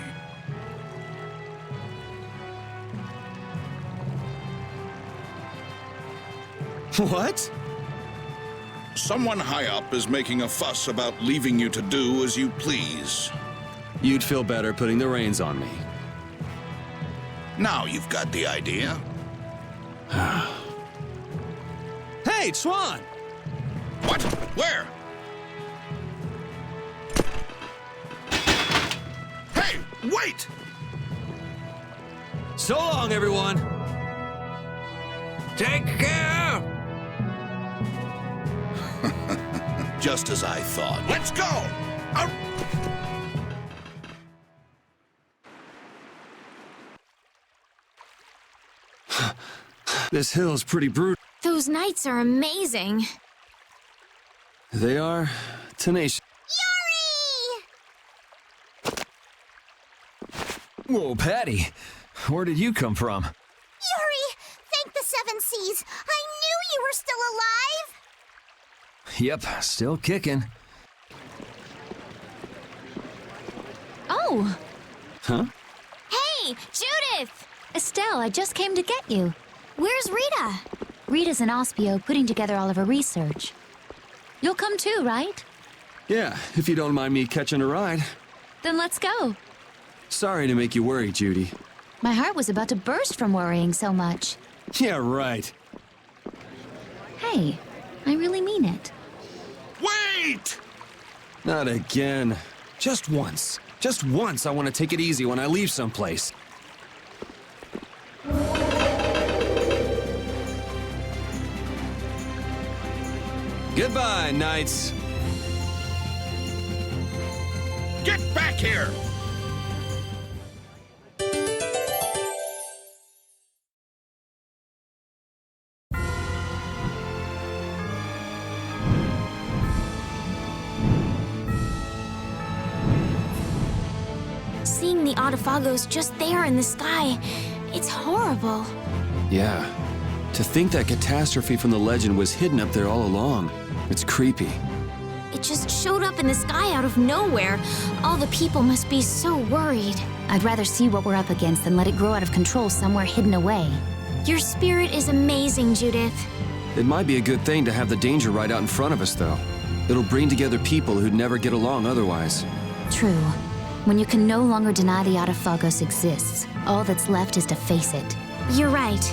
What? Someone high up is making a fuss about leaving you to do as you please. You'd feel better putting the reins on me. Now you've got the idea. Hey, Swan! What? Where? Hey, wait! So long, everyone! Take care! Just as I thought. Let's go! Out! This hill's pretty brutal. Those knights are amazing. They are tenacious. Whoa, Patty. Where did you come from? Yuri! Thank the Seven Seas! I knew you were still alive! Yep, still kicking. Oh! Huh? Hey, Judith! Estelle, I just came to get you. Where's Rita? Rita's in Ospio putting together all of her research. You'll come too, right? Yeah, if you don't mind me catching a ride. Then let's go. Sorry to make you worry, Judy. My heart was about to burst from worrying so much. Yeah, right. Hey, I really mean it. Wait! Not again. Just once. Just once I want to take it easy when I leave someplace. Goodbye, knights. Get back here! Seeing the Autophagos just there in the sky, it's horrible. Yeah. To think that catastrophe from the legend was hidden up there all along. It's creepy. It just showed up in the sky out of nowhere. All the people must be so worried. I'd rather see what we're up against than let it grow out of control somewhere hidden away. Your spirit is amazing, Judith. It might be a good thing to have the danger right out in front of us, though. It'll bring together people who'd never get along otherwise. True. When you can no longer deny the Autophagos exists, all that's left is to face it. You're right.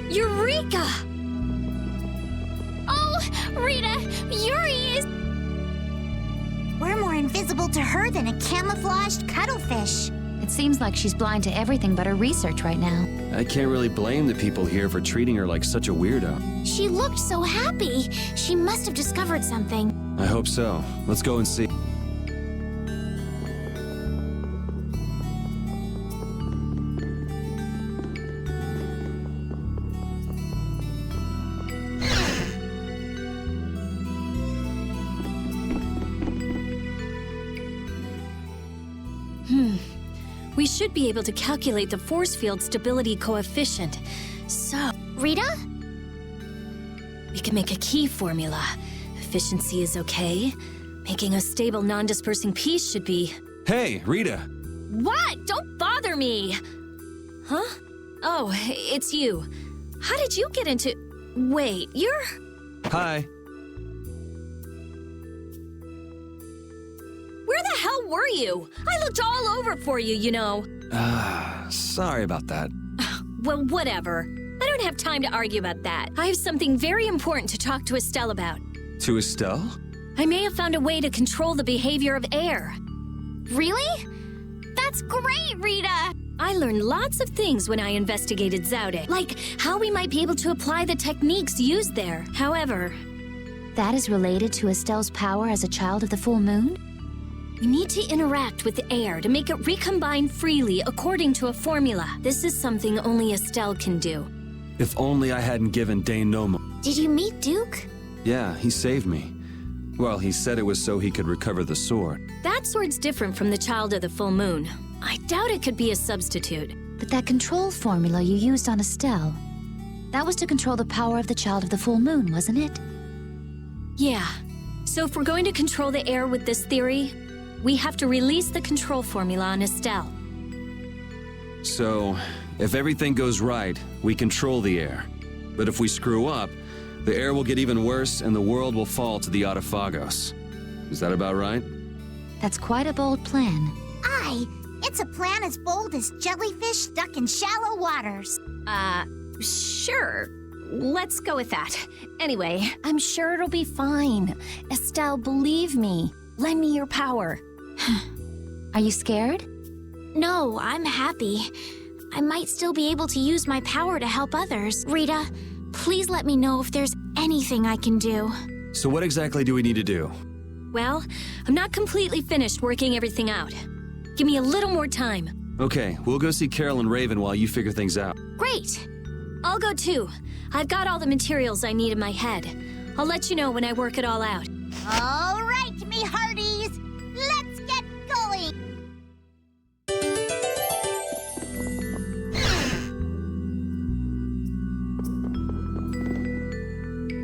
Eureka! Oh, Rita, Yuri is... We're more invisible to her than a camouflaged cuttlefish. It seems like she's blind to everything but her research right now. I can't really blame the people here for treating her like such a weirdo. She looked so happy. She must have discovered something. I hope so. Let's go and see. We should be able to calculate the force field stability coefficient. So, Rita? we can make a key formula. Efficiency is okay. Making a stable, non-dispersing piece should be... Hey, Rita! What? Don't bother me! Huh? Oh, it's you. How did you get into... Wait, you're... Hi. Where the hell were you? I looked all over for you, you know. Sorry about that. Well, whatever. I don't have time to argue about that. I have something very important to talk to Estelle about. To Estelle? I may have found a way to control the behavior of air. Really? That's great, Rita! I learned lots of things when I investigated Zaude, like how we might be able to apply the techniques used there. However... That is related to Estelle's power as a child of the full moon? We need to interact with the air to make it recombine freely according to a formula. This is something only Estelle can do. If only I hadn't given Dane Nomo. Did you meet Duke? Yeah, he saved me. Well, he said it was so he could recover the sword. That sword's different from the Child of the Full Moon. I doubt it could be a substitute. But that control formula you used on Estelle, that was to control the power of the Child of the Full Moon, wasn't it? Yeah. So if we're going to control the air with this theory, we have to release the control formula on Estelle. So, if everything goes right, we control the air. But if we screw up, the air will get even worse and the world will fall to the Autophagos. Is that about right? That's quite a bold plan. Aye, it's a plan as bold as jellyfish stuck in shallow waters. Sure. Let's go with that. Anyway, I'm sure it'll be fine. Estelle, believe me. Lend me your power. Are you scared? No, I'm happy. I might still be able to use my power to help others. Rita, please let me know if there's anything I can do. So what exactly do we need to do? Well, I'm not completely finished working everything out. Give me a little more time. Okay, we'll go see Carol and Raven while you figure things out. Great! I'll go too. I've got all the materials I need in my head. I'll let you know when I work it all out. All right, me hearties. Let's get going.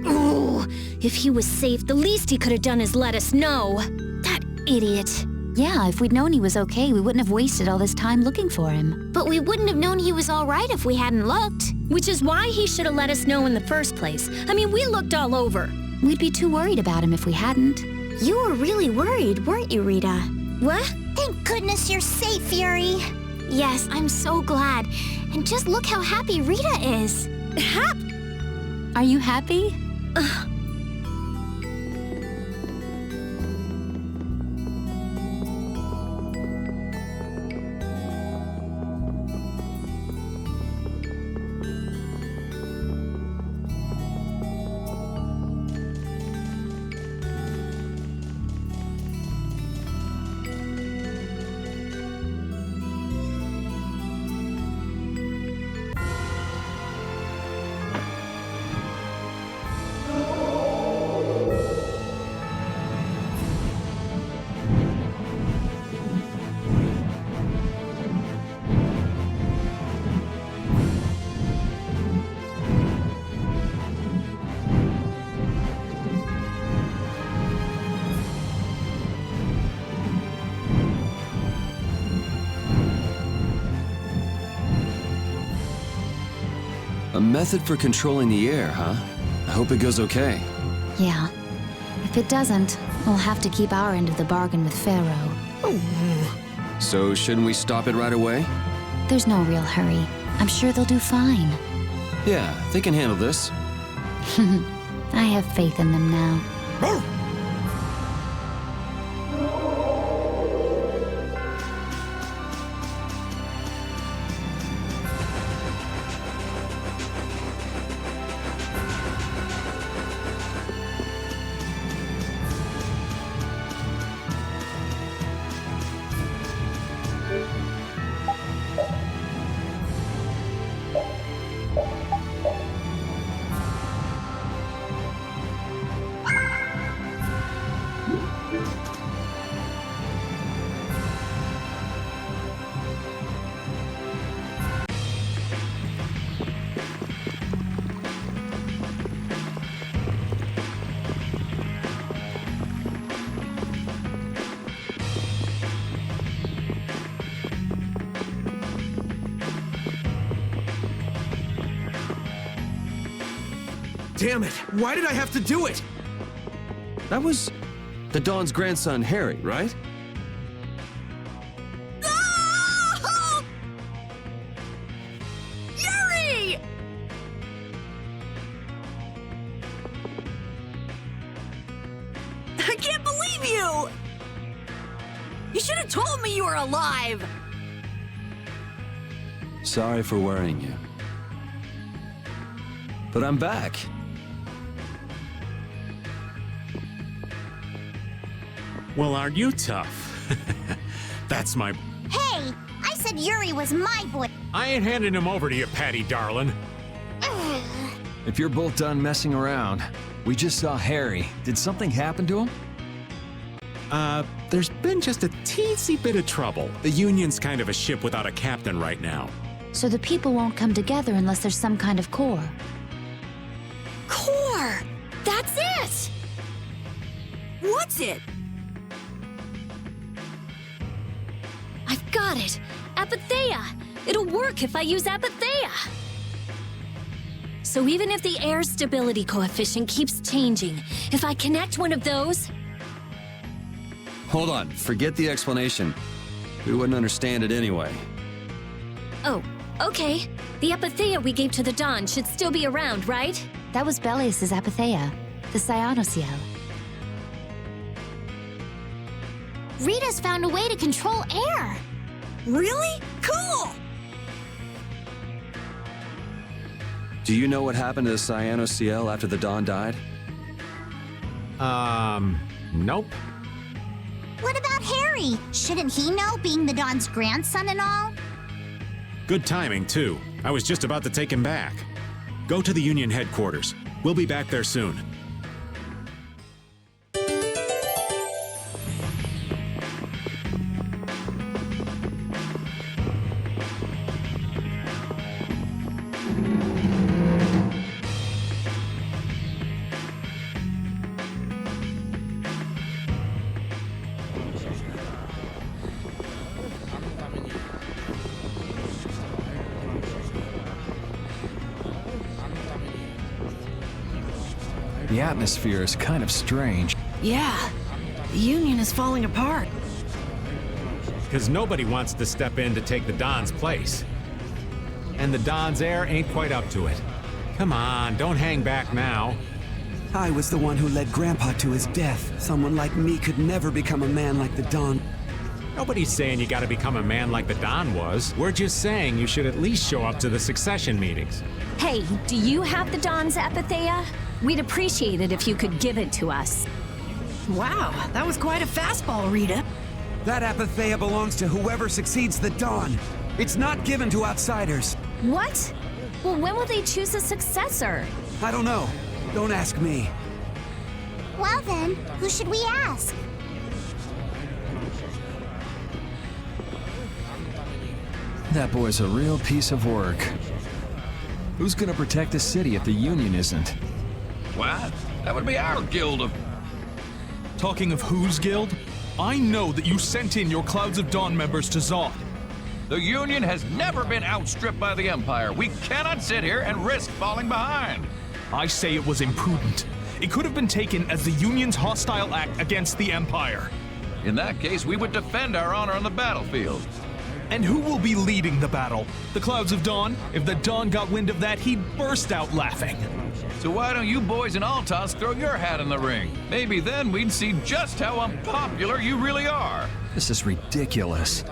Ooh, if he was safe, the least he could have done is let us know. That idiot. Yeah, if we'd known he was okay, we wouldn't have wasted all this time looking for him. But we wouldn't have known he was all right if we hadn't looked. Which is why he should have let us know in the first place. I mean, we looked all over. We'd be too worried about him if we hadn't. You were really worried, weren't you, Rita? What? Thank goodness you're safe, Fury. Yes, I'm so glad. And just look how happy Rita is. Are you happy? A method for controlling the air, huh? I hope it goes okay. Yeah. If it doesn't, we'll have to keep our end of the bargain with Pharaoh. So shouldn't we stop it right away? There's no real hurry. I'm sure they'll do fine. Yeah, they can handle this. I have faith in them now. Damn it! Why did I have to do it? That was the Dawn's grandson, Harry, right? Yuri! I can't believe you! You should have told me you were alive! Sorry for worrying you. But I'm back. Well, aren't you tough? That's my... Hey, I said Yuri was my boy. I ain't handing him over to you, Patty, darling. If you're both done messing around, we just saw Harry. Did something happen to him? There's been just a teensy bit of trouble. The Union's kind of a ship without a captain right now. So the people won't come together unless there's some kind of core. Core! That's it! What's it? I've got it! Apatheia! It'll work if I use Apatheia! So even if the air stability coefficient keeps changing, if I connect one of those... Hold on, forget the explanation. We wouldn't understand it anyway. Oh, okay. The Apatheia we gave to the Dawn should still be around, right? That was Belius's Apatheia, the Cyanociel. Rita's found a way to control air. Really? Cool! Do you know what happened to the Cyanociel after the Dawn died? Nope. What about Harry? Shouldn't he know, being the Dawn's grandson and all? Good timing, too. I was just about to take him back. Go to the Union headquarters. We'll be back there soon. The atmosphere is kind of strange. Yeah, the Union is falling apart. Because nobody wants to step in to take the Don's place. And the Don's heir ain't quite up to it. Come on, don't hang back now. I was the one who led Grandpa to his death. Someone like me could never become a man like the Don. Nobody's saying you gotta become a man like the Don was. We're just saying you should at least show up to the succession meetings. Hey, do you have the Dawn's Apatheia? We'd appreciate it if you could give it to us. Wow, that was quite a fastball, Rita. That Apatheia belongs to whoever succeeds the Dawn. It's not given to outsiders. What? Well, when will they choose a successor? I don't know. Don't ask me. Well then, who should we ask? That boy's a real piece of work. Who's gonna protect the city if the Union isn't? What? That would be our guild of... Talking of whose guild? I know that you sent in your Clouds of Dawn members to Zod. The Union has never been outstripped by the Empire. We cannot sit here and risk falling behind. I say it was imprudent. It could have been taken as the Union's hostile act against the Empire. In that case, we would defend our honor on the battlefield. And who will be leading the battle? The Clouds of Dawn? If the Dawn got wind of that, he'd burst out laughing. So why don't you boys in Altos throw your hat in the ring? Maybe then we'd see just how unpopular you really are. This is ridiculous.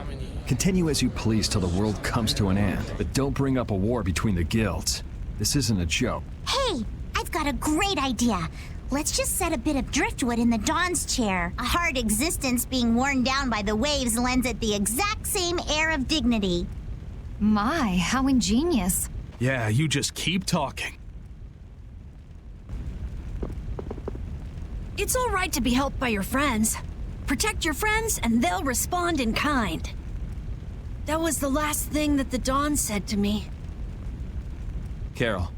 Continue as you please till the world comes to an end, but don't bring up a war between the guilds. This isn't a joke. Hey, I've got a great idea. Let's just set a bit of driftwood in the Dawn's chair. A hard existence being worn down by the waves lends it the exact same air of dignity. My, how ingenious. Yeah, you just keep talking. It's all right to be helped by your friends. Protect your friends and they'll respond in kind. That was the last thing that the Dawn said to me. Carol.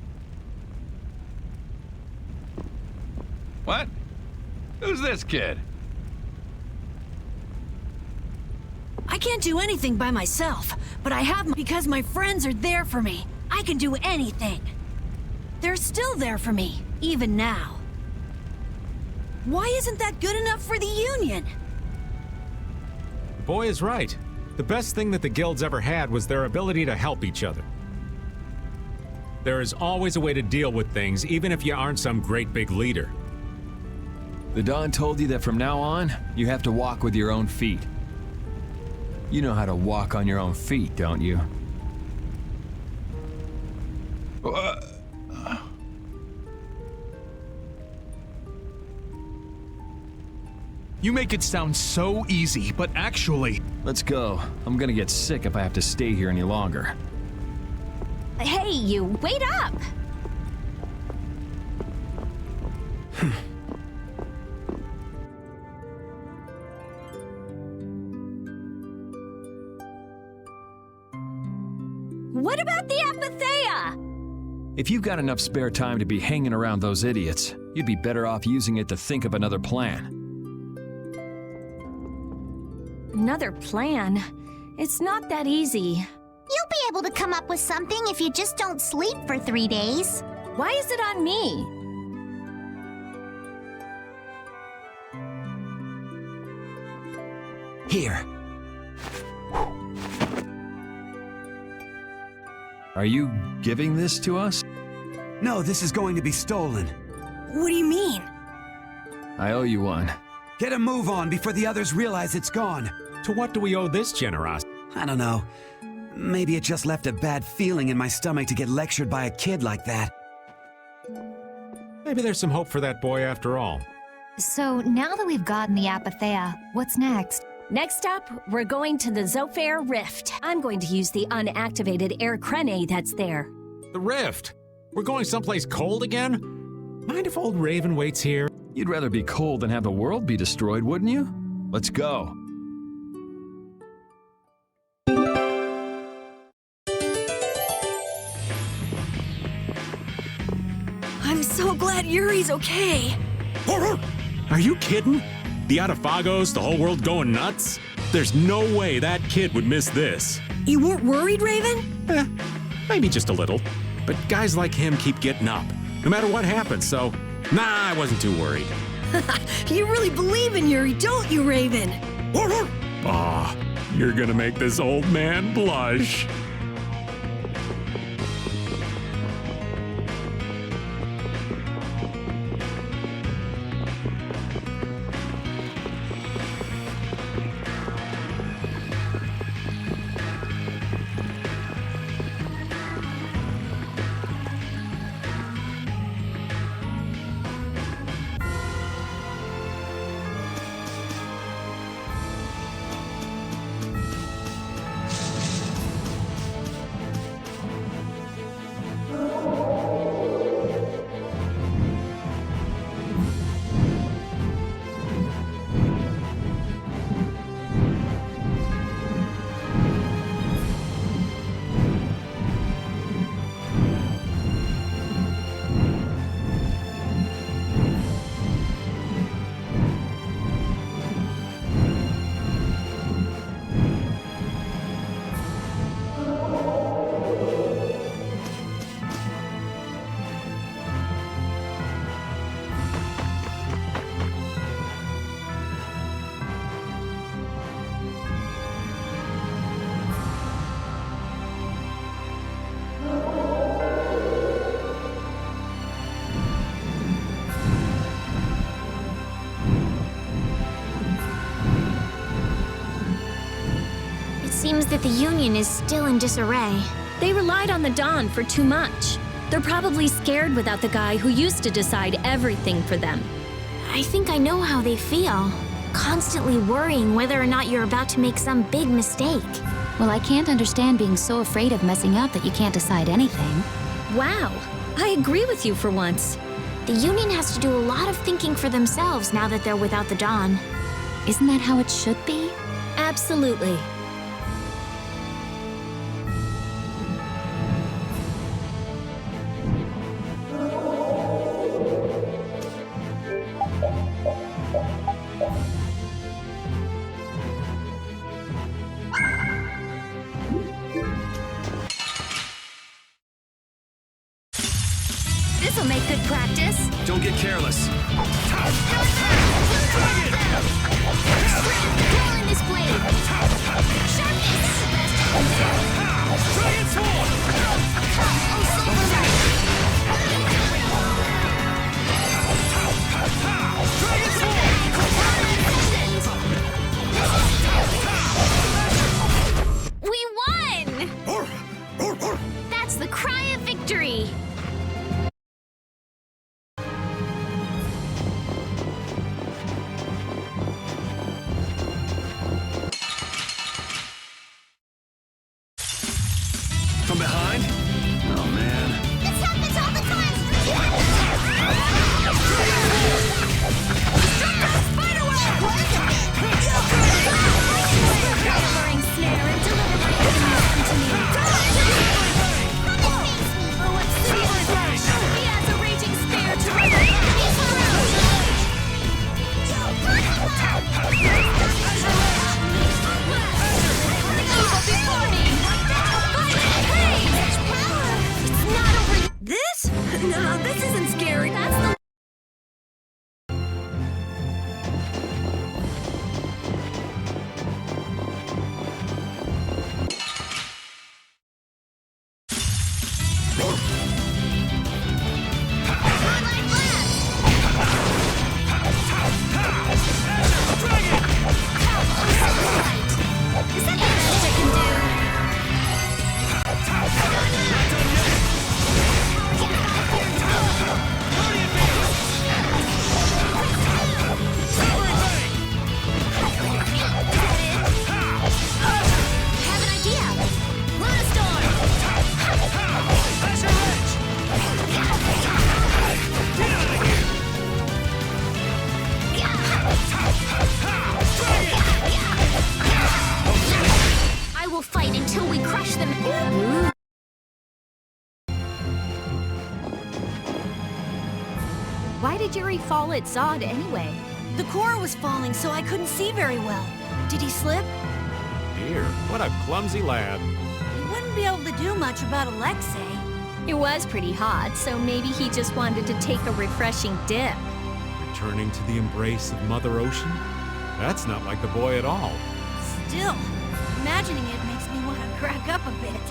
What? Who's this kid? I can't do anything by myself, but I have because my friends are there for me. I can do anything. They're still there for me, even now. Why isn't that good enough for the Union? The boy is right. The best thing that the guilds ever had was their ability to help each other. There is always a way to deal with things, even if you aren't some great big leader. The Dawn told you that from now on, you have to walk with your own feet. You know how to walk on your own feet, don't you? You make it sound so easy, but actually... Let's go. I'm gonna get sick if I have to stay here any longer. Hey, you, wait up! What about the Apatheia? If you've got enough spare time to be hanging around those idiots, you'd be better off using it to think of another plan. Another plan? It's not that easy. You'll be able to come up with something if you just don't sleep for 3 days. Why is it on me? Here. Are you giving this to us? No, this is going to be stolen. What do you mean? I owe you one. Get a move on before the others realize it's gone. To what do we owe this generosity? I don't know. Maybe it just left a bad feeling in my stomach to get lectured by a kid like that. Maybe there's some hope for that boy after all. So now that we've gotten the Apatheia, what's next? Next up, we're going to the Zophair Rift. I'm going to use the unactivated air crene that's there. The Rift? We're going someplace cold again? Mind if old Raven waits here? You'd rather be cold than have the world be destroyed, wouldn't you? Let's go. I'm so glad Yuri's okay. Are you kidding? The Autophagos, the whole world going nuts? There's no way that kid would miss this. You weren't worried, Raven? Maybe just a little. But guys like him keep getting up, no matter what happens, so nah, I wasn't too worried. You really believe in Yuri, don't you, Raven? Aw, you're gonna make this old man blush. Seems that the Union is still in disarray. They relied on the Dawn for too much. They're probably scared without the guy who used to decide everything for them. I think I know how they feel. Constantly worrying whether or not you're about to make some big mistake. Well, I can't understand being so afraid of messing up that you can't decide anything. Wow, I agree with you for once. The Union has to do a lot of thinking for themselves now that they're without the Dawn. Isn't that how it should be? Absolutely. This'll make good practice. Don't get careless. Controlling this blade. will fight until we crush them. Why did Yuri fall at Zod anyway? The core was falling, so I couldn't see very well. Did he slip? Dear, what a clumsy lad. He wouldn't be able to do much about Alexei. It was pretty hot, so maybe he just wanted to take a refreshing dip. Returning to the embrace of Mother Ocean? That's not like the boy at all. Still, imagining it makes me want to crack up a bit.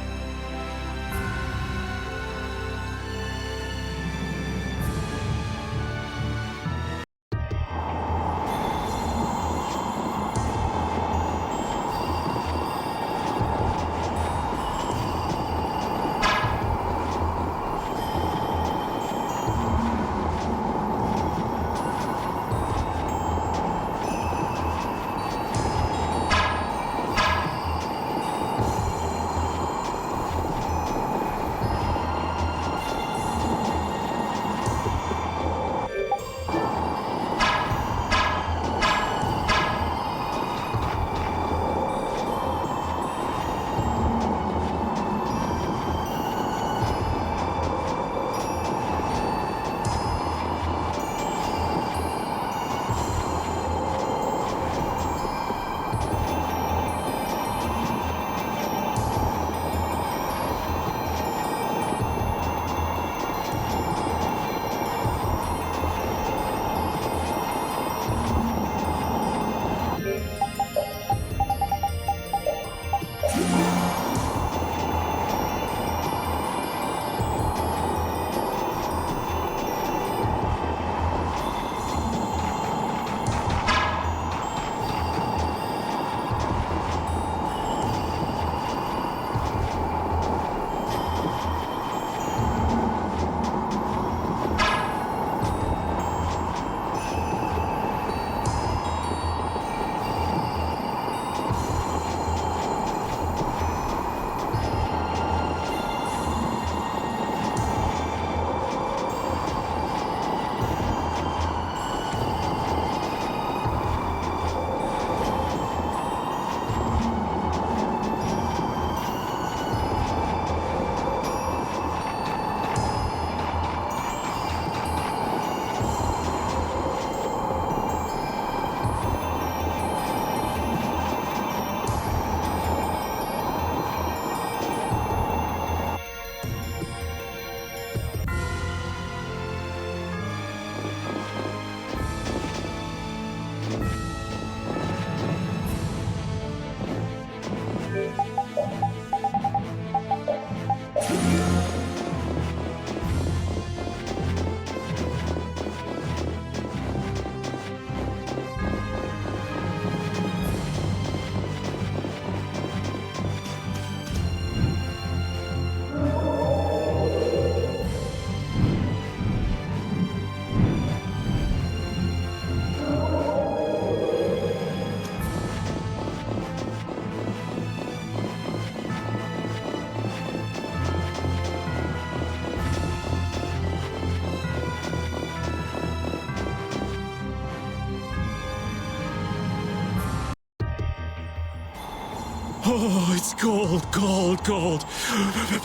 Oh, it's gold, gold, gold.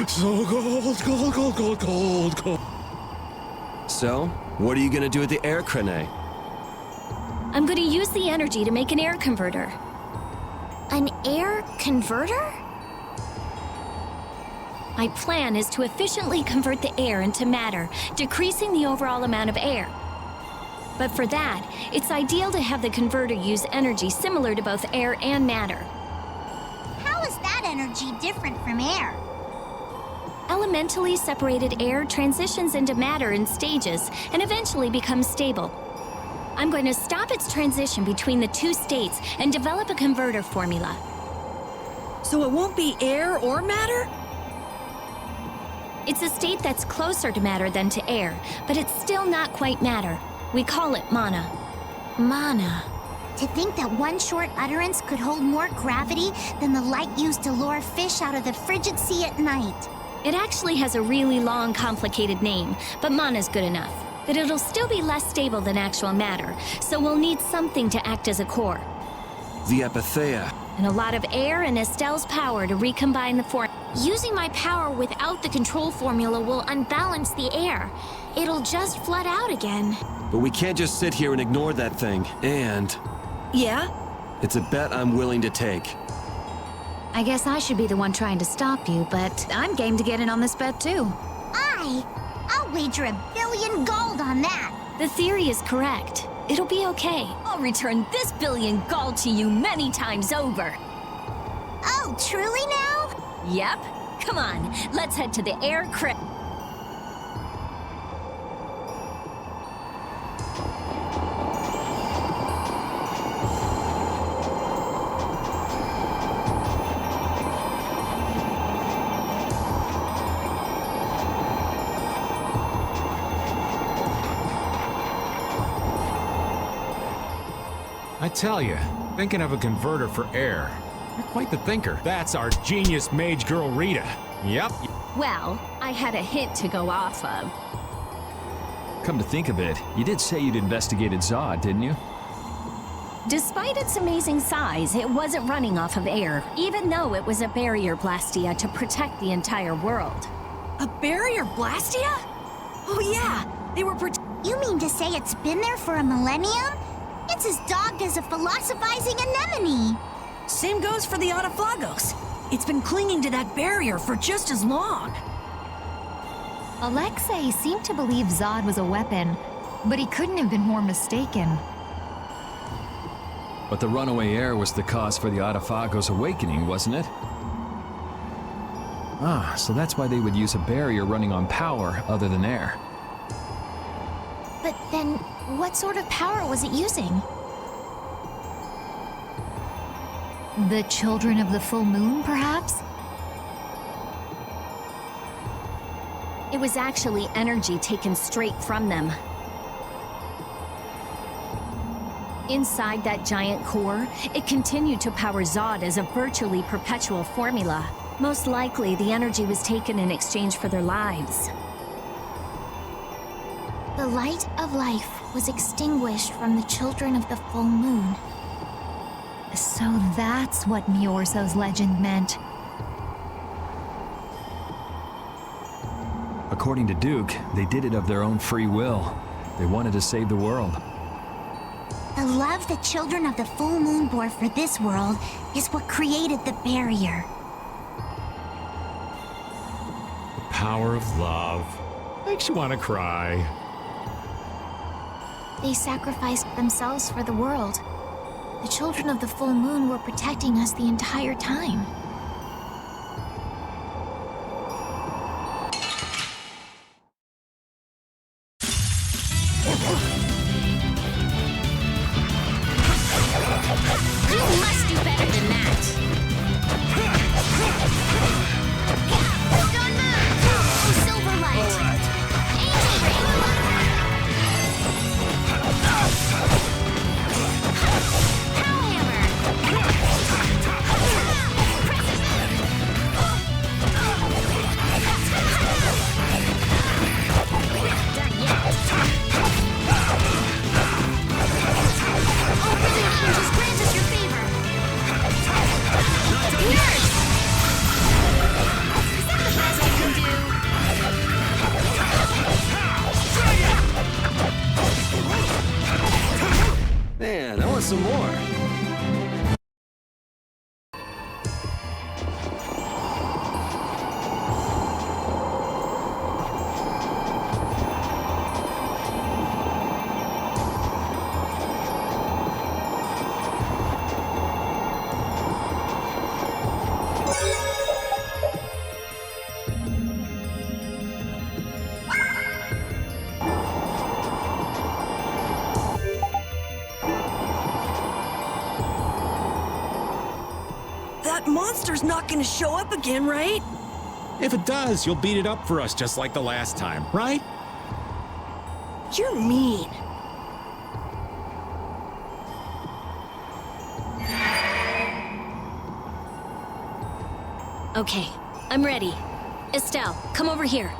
So gold, gold, gold, gold, gold, gold. So, what are you gonna do with the air crane? I'm going to use the energy to make an air converter. An air converter? My plan is to efficiently convert the air into matter, decreasing the overall amount of air. But for that, it's ideal to have the converter use energy similar to both air and matter. How is that energy different from air? Elementally separated air transitions into matter in stages and eventually becomes stable. I'm going to stop its transition between the two states and develop a converter formula. So it won't be air or matter? It's a state that's closer to matter than to air, but it's still not quite matter. We call it mana. Mana. To think that one short utterance could hold more gravity than the light used to lure fish out of the frigid sea at night. It actually has a really long, complicated name, but mana's good enough. But it'll still be less stable than actual matter, so we'll need something to act as a core. The Epitheia. and a lot of air and Estelle's power to recombine the form. Using my power without the control formula will unbalance the air. It'll just flood out again. But we can't just sit here and ignore that thing. And Yeah? it's a bet I'm willing to take. I guess I should be the one trying to stop you, but I'm game to get in on this bet too. I'll wager $1 billion gold on that. The theory is correct. It'll be okay. I'll return this billion gold to you many times over. Oh, truly now? Yep. Come on, let's head to the air crypt. I tell you, thinking of a converter for air. You're quite the thinker. That's our genius mage girl Rita. Yep. Well, I had a hint to go off of. Come to think of it, you did say you'd investigated Zod, didn't you? Despite its amazing size, it wasn't running off of air, even though it was a barrier blastia to protect the entire world. A barrier blastia? Oh yeah, they were You mean to say it's been there for a millennium? It's as dogged as a philosophizing anemone. Same goes for the Autophagos. It's been clinging to that barrier for just as long. Alexei seemed to believe Zod was a weapon, but he couldn't have been more mistaken. But the runaway air was the cause for the Autophagos' awakening, wasn't it? Ah, so that's why they would use a barrier running on power other than air. But then, what sort of power was it using? The children of the full moon, perhaps? It was actually energy taken straight from them. Inside that giant core, it continued to power Zod as a virtually perpetual formula. Most likely, the energy was taken in exchange for their lives. The light of life was extinguished from the children of the full moon. So that's what Miorso's legend meant. According to Duke, they did it of their own free will. They wanted to save the world. The love the children of the full moon bore for this world is what created the barrier. The power of love. Makes you want to cry. They sacrificed themselves for the world. The children of the full moon were protecting us the entire time. You must do better than that. Don't move! Silver light! Man, I want some more. That monster's not gonna show up again, right? If it does, you'll beat it up for us just like the last time, right? You're mean. Okay, I'm ready. Estelle, come over here.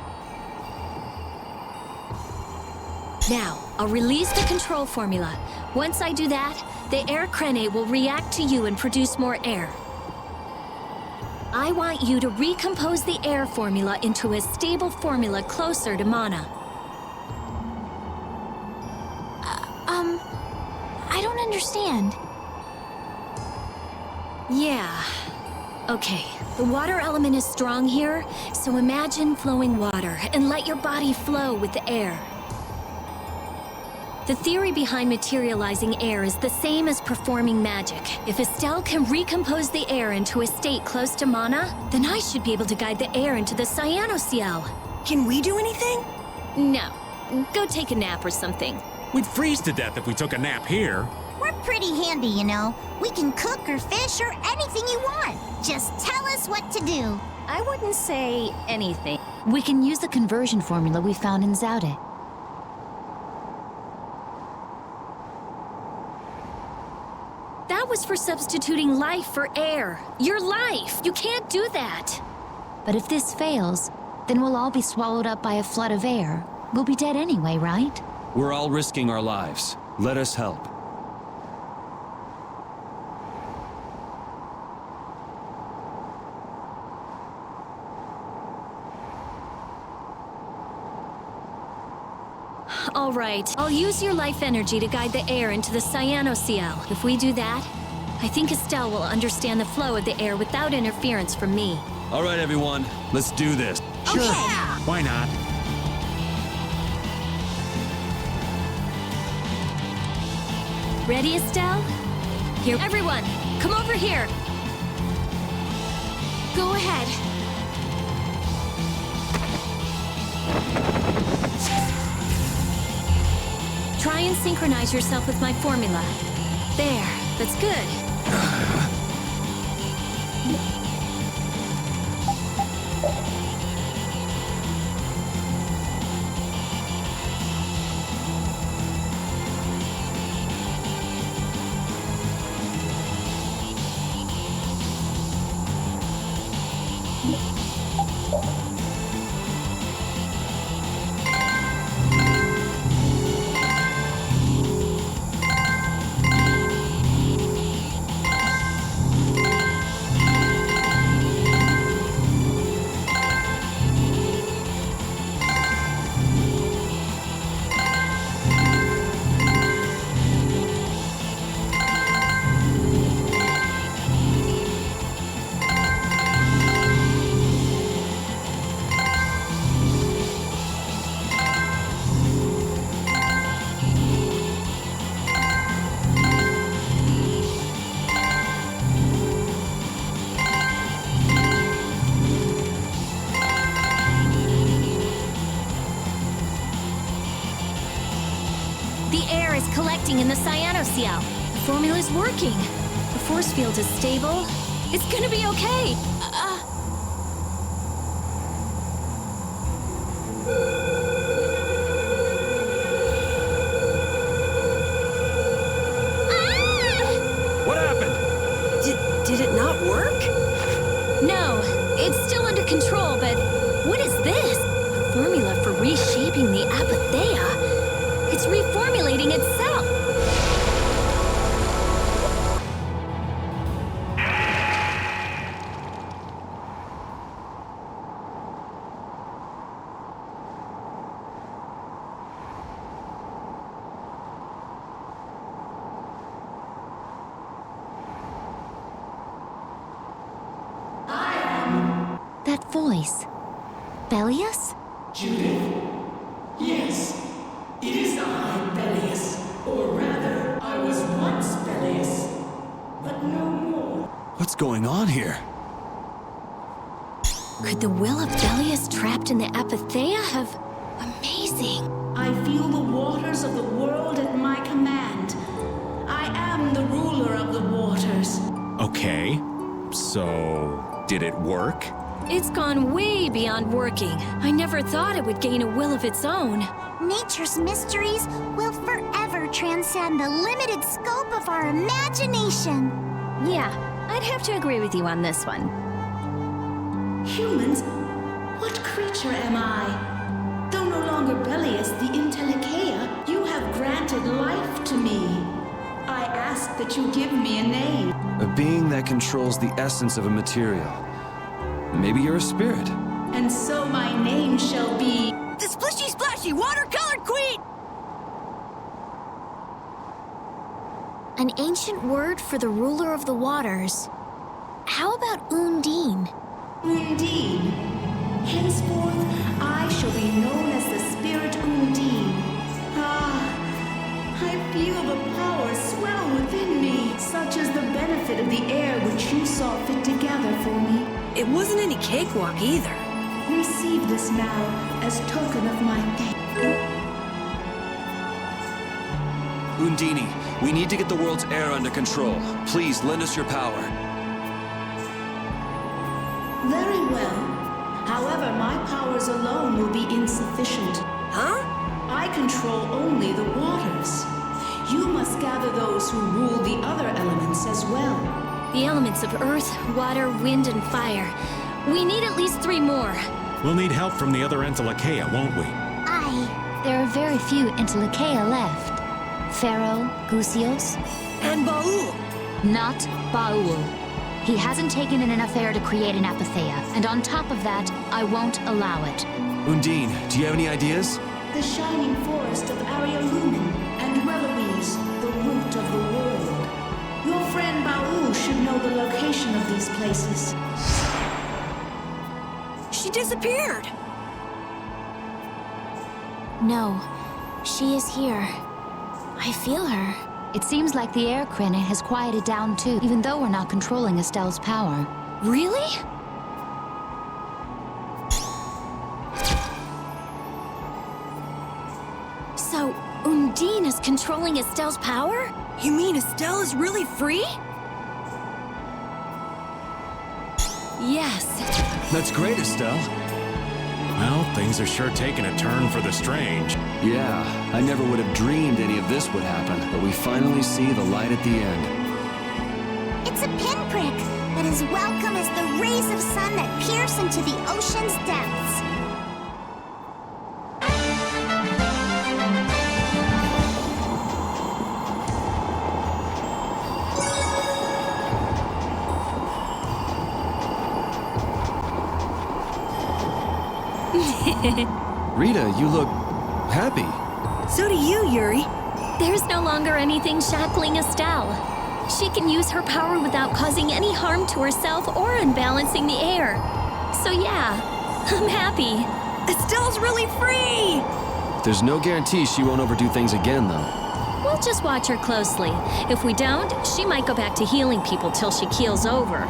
Now, I'll release the control formula. Once I do that, the air crene will react to you and produce more air. I want you to recompose the air formula into a stable formula closer to mana. I don't understand. Yeah. Okay, the water element is strong here, so imagine flowing water and let your body flow with the air. The theory behind materializing air is the same as performing magic. If Estelle can recompose the air into a state close to mana, then I should be able to guide the air into the Cyanoceal. Can we do anything? No. Go take a nap or something. We'd freeze to death if we took a nap here. We're pretty handy, you know. We can cook or fish or anything you want. Just tell us what to do. I wouldn't say anything. We can use the conversion formula we found in Zaude. That was for substituting life for air. Your life! You can't do that! But if this fails, then we'll all be swallowed up by a flood of air. We'll be dead anyway, right? We're all risking our lives. Let us help. All right, I'll use your life energy to guide the air into the Cyanoceal. If we do that, I think Estelle will understand the flow of the air without interference from me. All right, everyone. Let's do this. Sure. Why not? Ready, Estelle? Here, everyone, come over here. Go ahead. Try and synchronize yourself with my formula. There, that's good. Collecting in the Cyanoceal. The formula's working. The force field is stable. It's gonna be okay. What happened? Did it not work? No, it's still under control, but what is this? A formula for reshaping the Apatheia. It's reformulating itself. That voice. Bellius? Judith? Yes. It is I, Bellius. Or rather, I was once Bellius. But no more. What's going on here? Could the will of Bellius trapped in the Apatheia have... Amazing. I feel the waters of the world at my command. I am the ruler of the waters. Okay, so did it work? It's gone way beyond working. I never thought it would gain a will of its own. Nature's mysteries will forever transcend the limited scope of our imagination. Yeah, I'd have to agree with you on this one. Humans? What creature am I? Though no longer Bellius the Intellicaea, you have granted life to me. I ask ask that you give me a name. A being that controls the essence of a material. Maybe you're a spirit. And so my name shall be... The Splishy Splashy Watercolor Queen! An ancient word for the ruler of the waters. How about Undine? Undine. Henceforth, I shall be known as the Spirit Undine. Ah, I feel the power swell within me, such as the benefit of the air which you saw fit to gather for me. It wasn't any cakewalk either. Receive this now as token of my thanks. Undine, we need to get the world's air under control. Please, lend us your power. Very well. However, my powers alone will be insufficient. Huh? I control only the waters. You must gather those who rule the other elements as well. The elements of earth, water, wind, and fire. We need at least 3 more. We'll need help from the other Entelekea, won't we? There are very few Entelekea left. Pharaoh, Gusios, and Baul. Not Baul. He hasn't taken in enough air to create an apatheia, and on top of that, I won't allow it. Undine, do you have any ideas? The shining forest of Arialumin and Reloise, the root of the world. Your friend Baul should know the location of these places. She disappeared! No, she is here. I feel her. It seems like the air crenate has quieted down too, even though we're not controlling Estelle's power. Really? So, Undine is controlling Estelle's power? You mean Estelle is really free? Yes. That's great, Estelle. Well, things are sure taking a turn for the strange. Yeah, I never would have dreamed any of this would happen, but we finally see the light at the end. It's a pinprick, but as welcome as the rays of sun that pierce into the ocean's depths. Rita, you look happy. So do you, Yuri. There's no longer anything shackling Estelle. She can use her power without causing any harm to herself or unbalancing the air. So yeah, I'm happy. Estelle's really free! There's no guarantee she won't overdo things again, though. We'll just watch her closely. If we don't, she might go back to healing people till she keels over.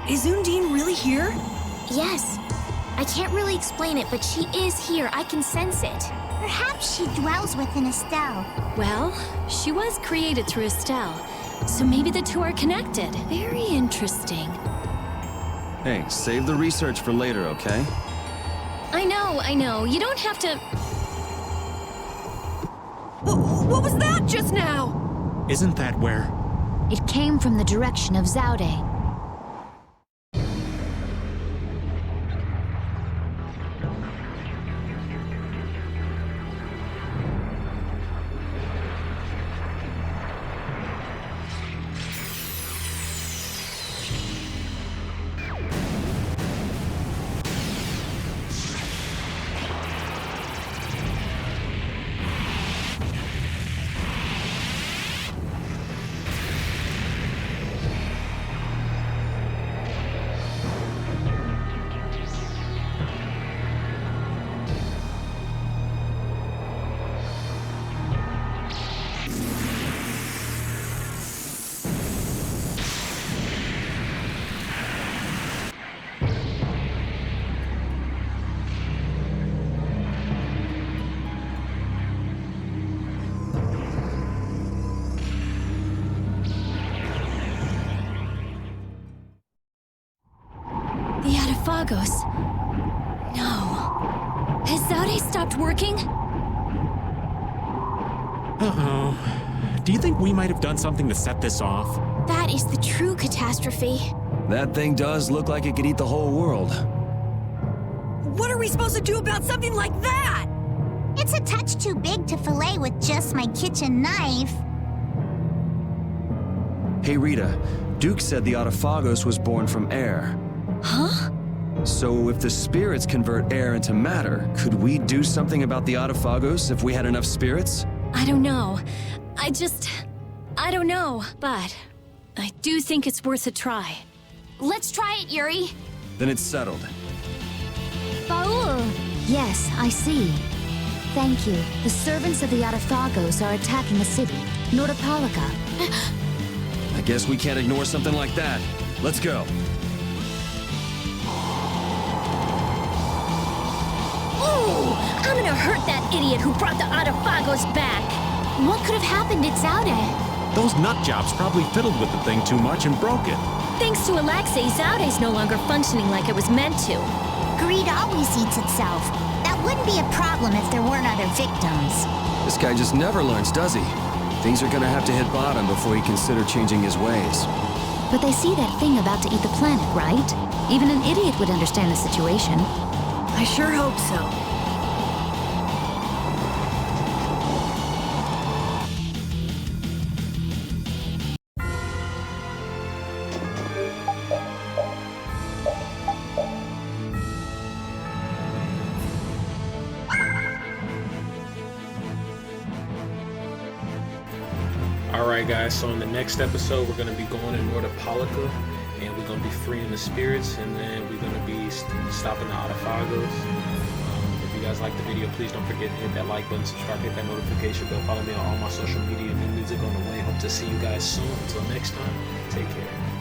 Is Undine really here? Yes. I can't really explain it, but she is here. I can sense it. Perhaps she dwells within Estelle. Well, she was created through Estelle, so maybe the two are connected. Very interesting. Hey, save the research for later, okay? I know. You don't have to... What was that just now? Isn't that where? It came from the direction of Zaude. Autophagos. No. Has Zaude stopped working? Uh-oh. Do you think we might have done something to set this off? That is the true catastrophe. That thing does look like it could eat the whole world. What are we supposed to do about something like that? It's a touch too big to fillet with just my kitchen knife. Hey Rita, Duke said the Autophagos was born from air. Huh? So if the spirits convert air into matter, could we do something about the Autophagos if we had enough spirits? I don't know. I don't know, but I do think it's worth a try. Let's try it, Yuri. Then it's settled. Baul! Yes, I see. Thank you. The servants of the Autophagos are attacking a city, Nordopolica. I guess we can't ignore something like that. Let's go. Ooh! I'm gonna hurt that idiot who brought the Autophagos back! What could have happened at Zaude? Those nut jobs probably fiddled with the thing too much and broke it. Thanks to Alexei, Zaude's no longer functioning like it was meant to. Greed always eats itself. That wouldn't be a problem if there weren't other victims. This guy just never learns, does he? Things are gonna have to hit bottom before he consider changing his ways. But they see that thing about to eat the planet, right? Even an idiot would understand the situation. I sure hope so. Alright guys, so in the next episode we're going to be going to Nordopolica and we're going to be freeing the spirits, and then we're going to be stopping the Autophagos. If you guys like the video, please don't forget to hit that like button, subscribe, hit that notification bell, follow me on all my social media. New music on the way. Hope to see you guys soon. Until next time, take care.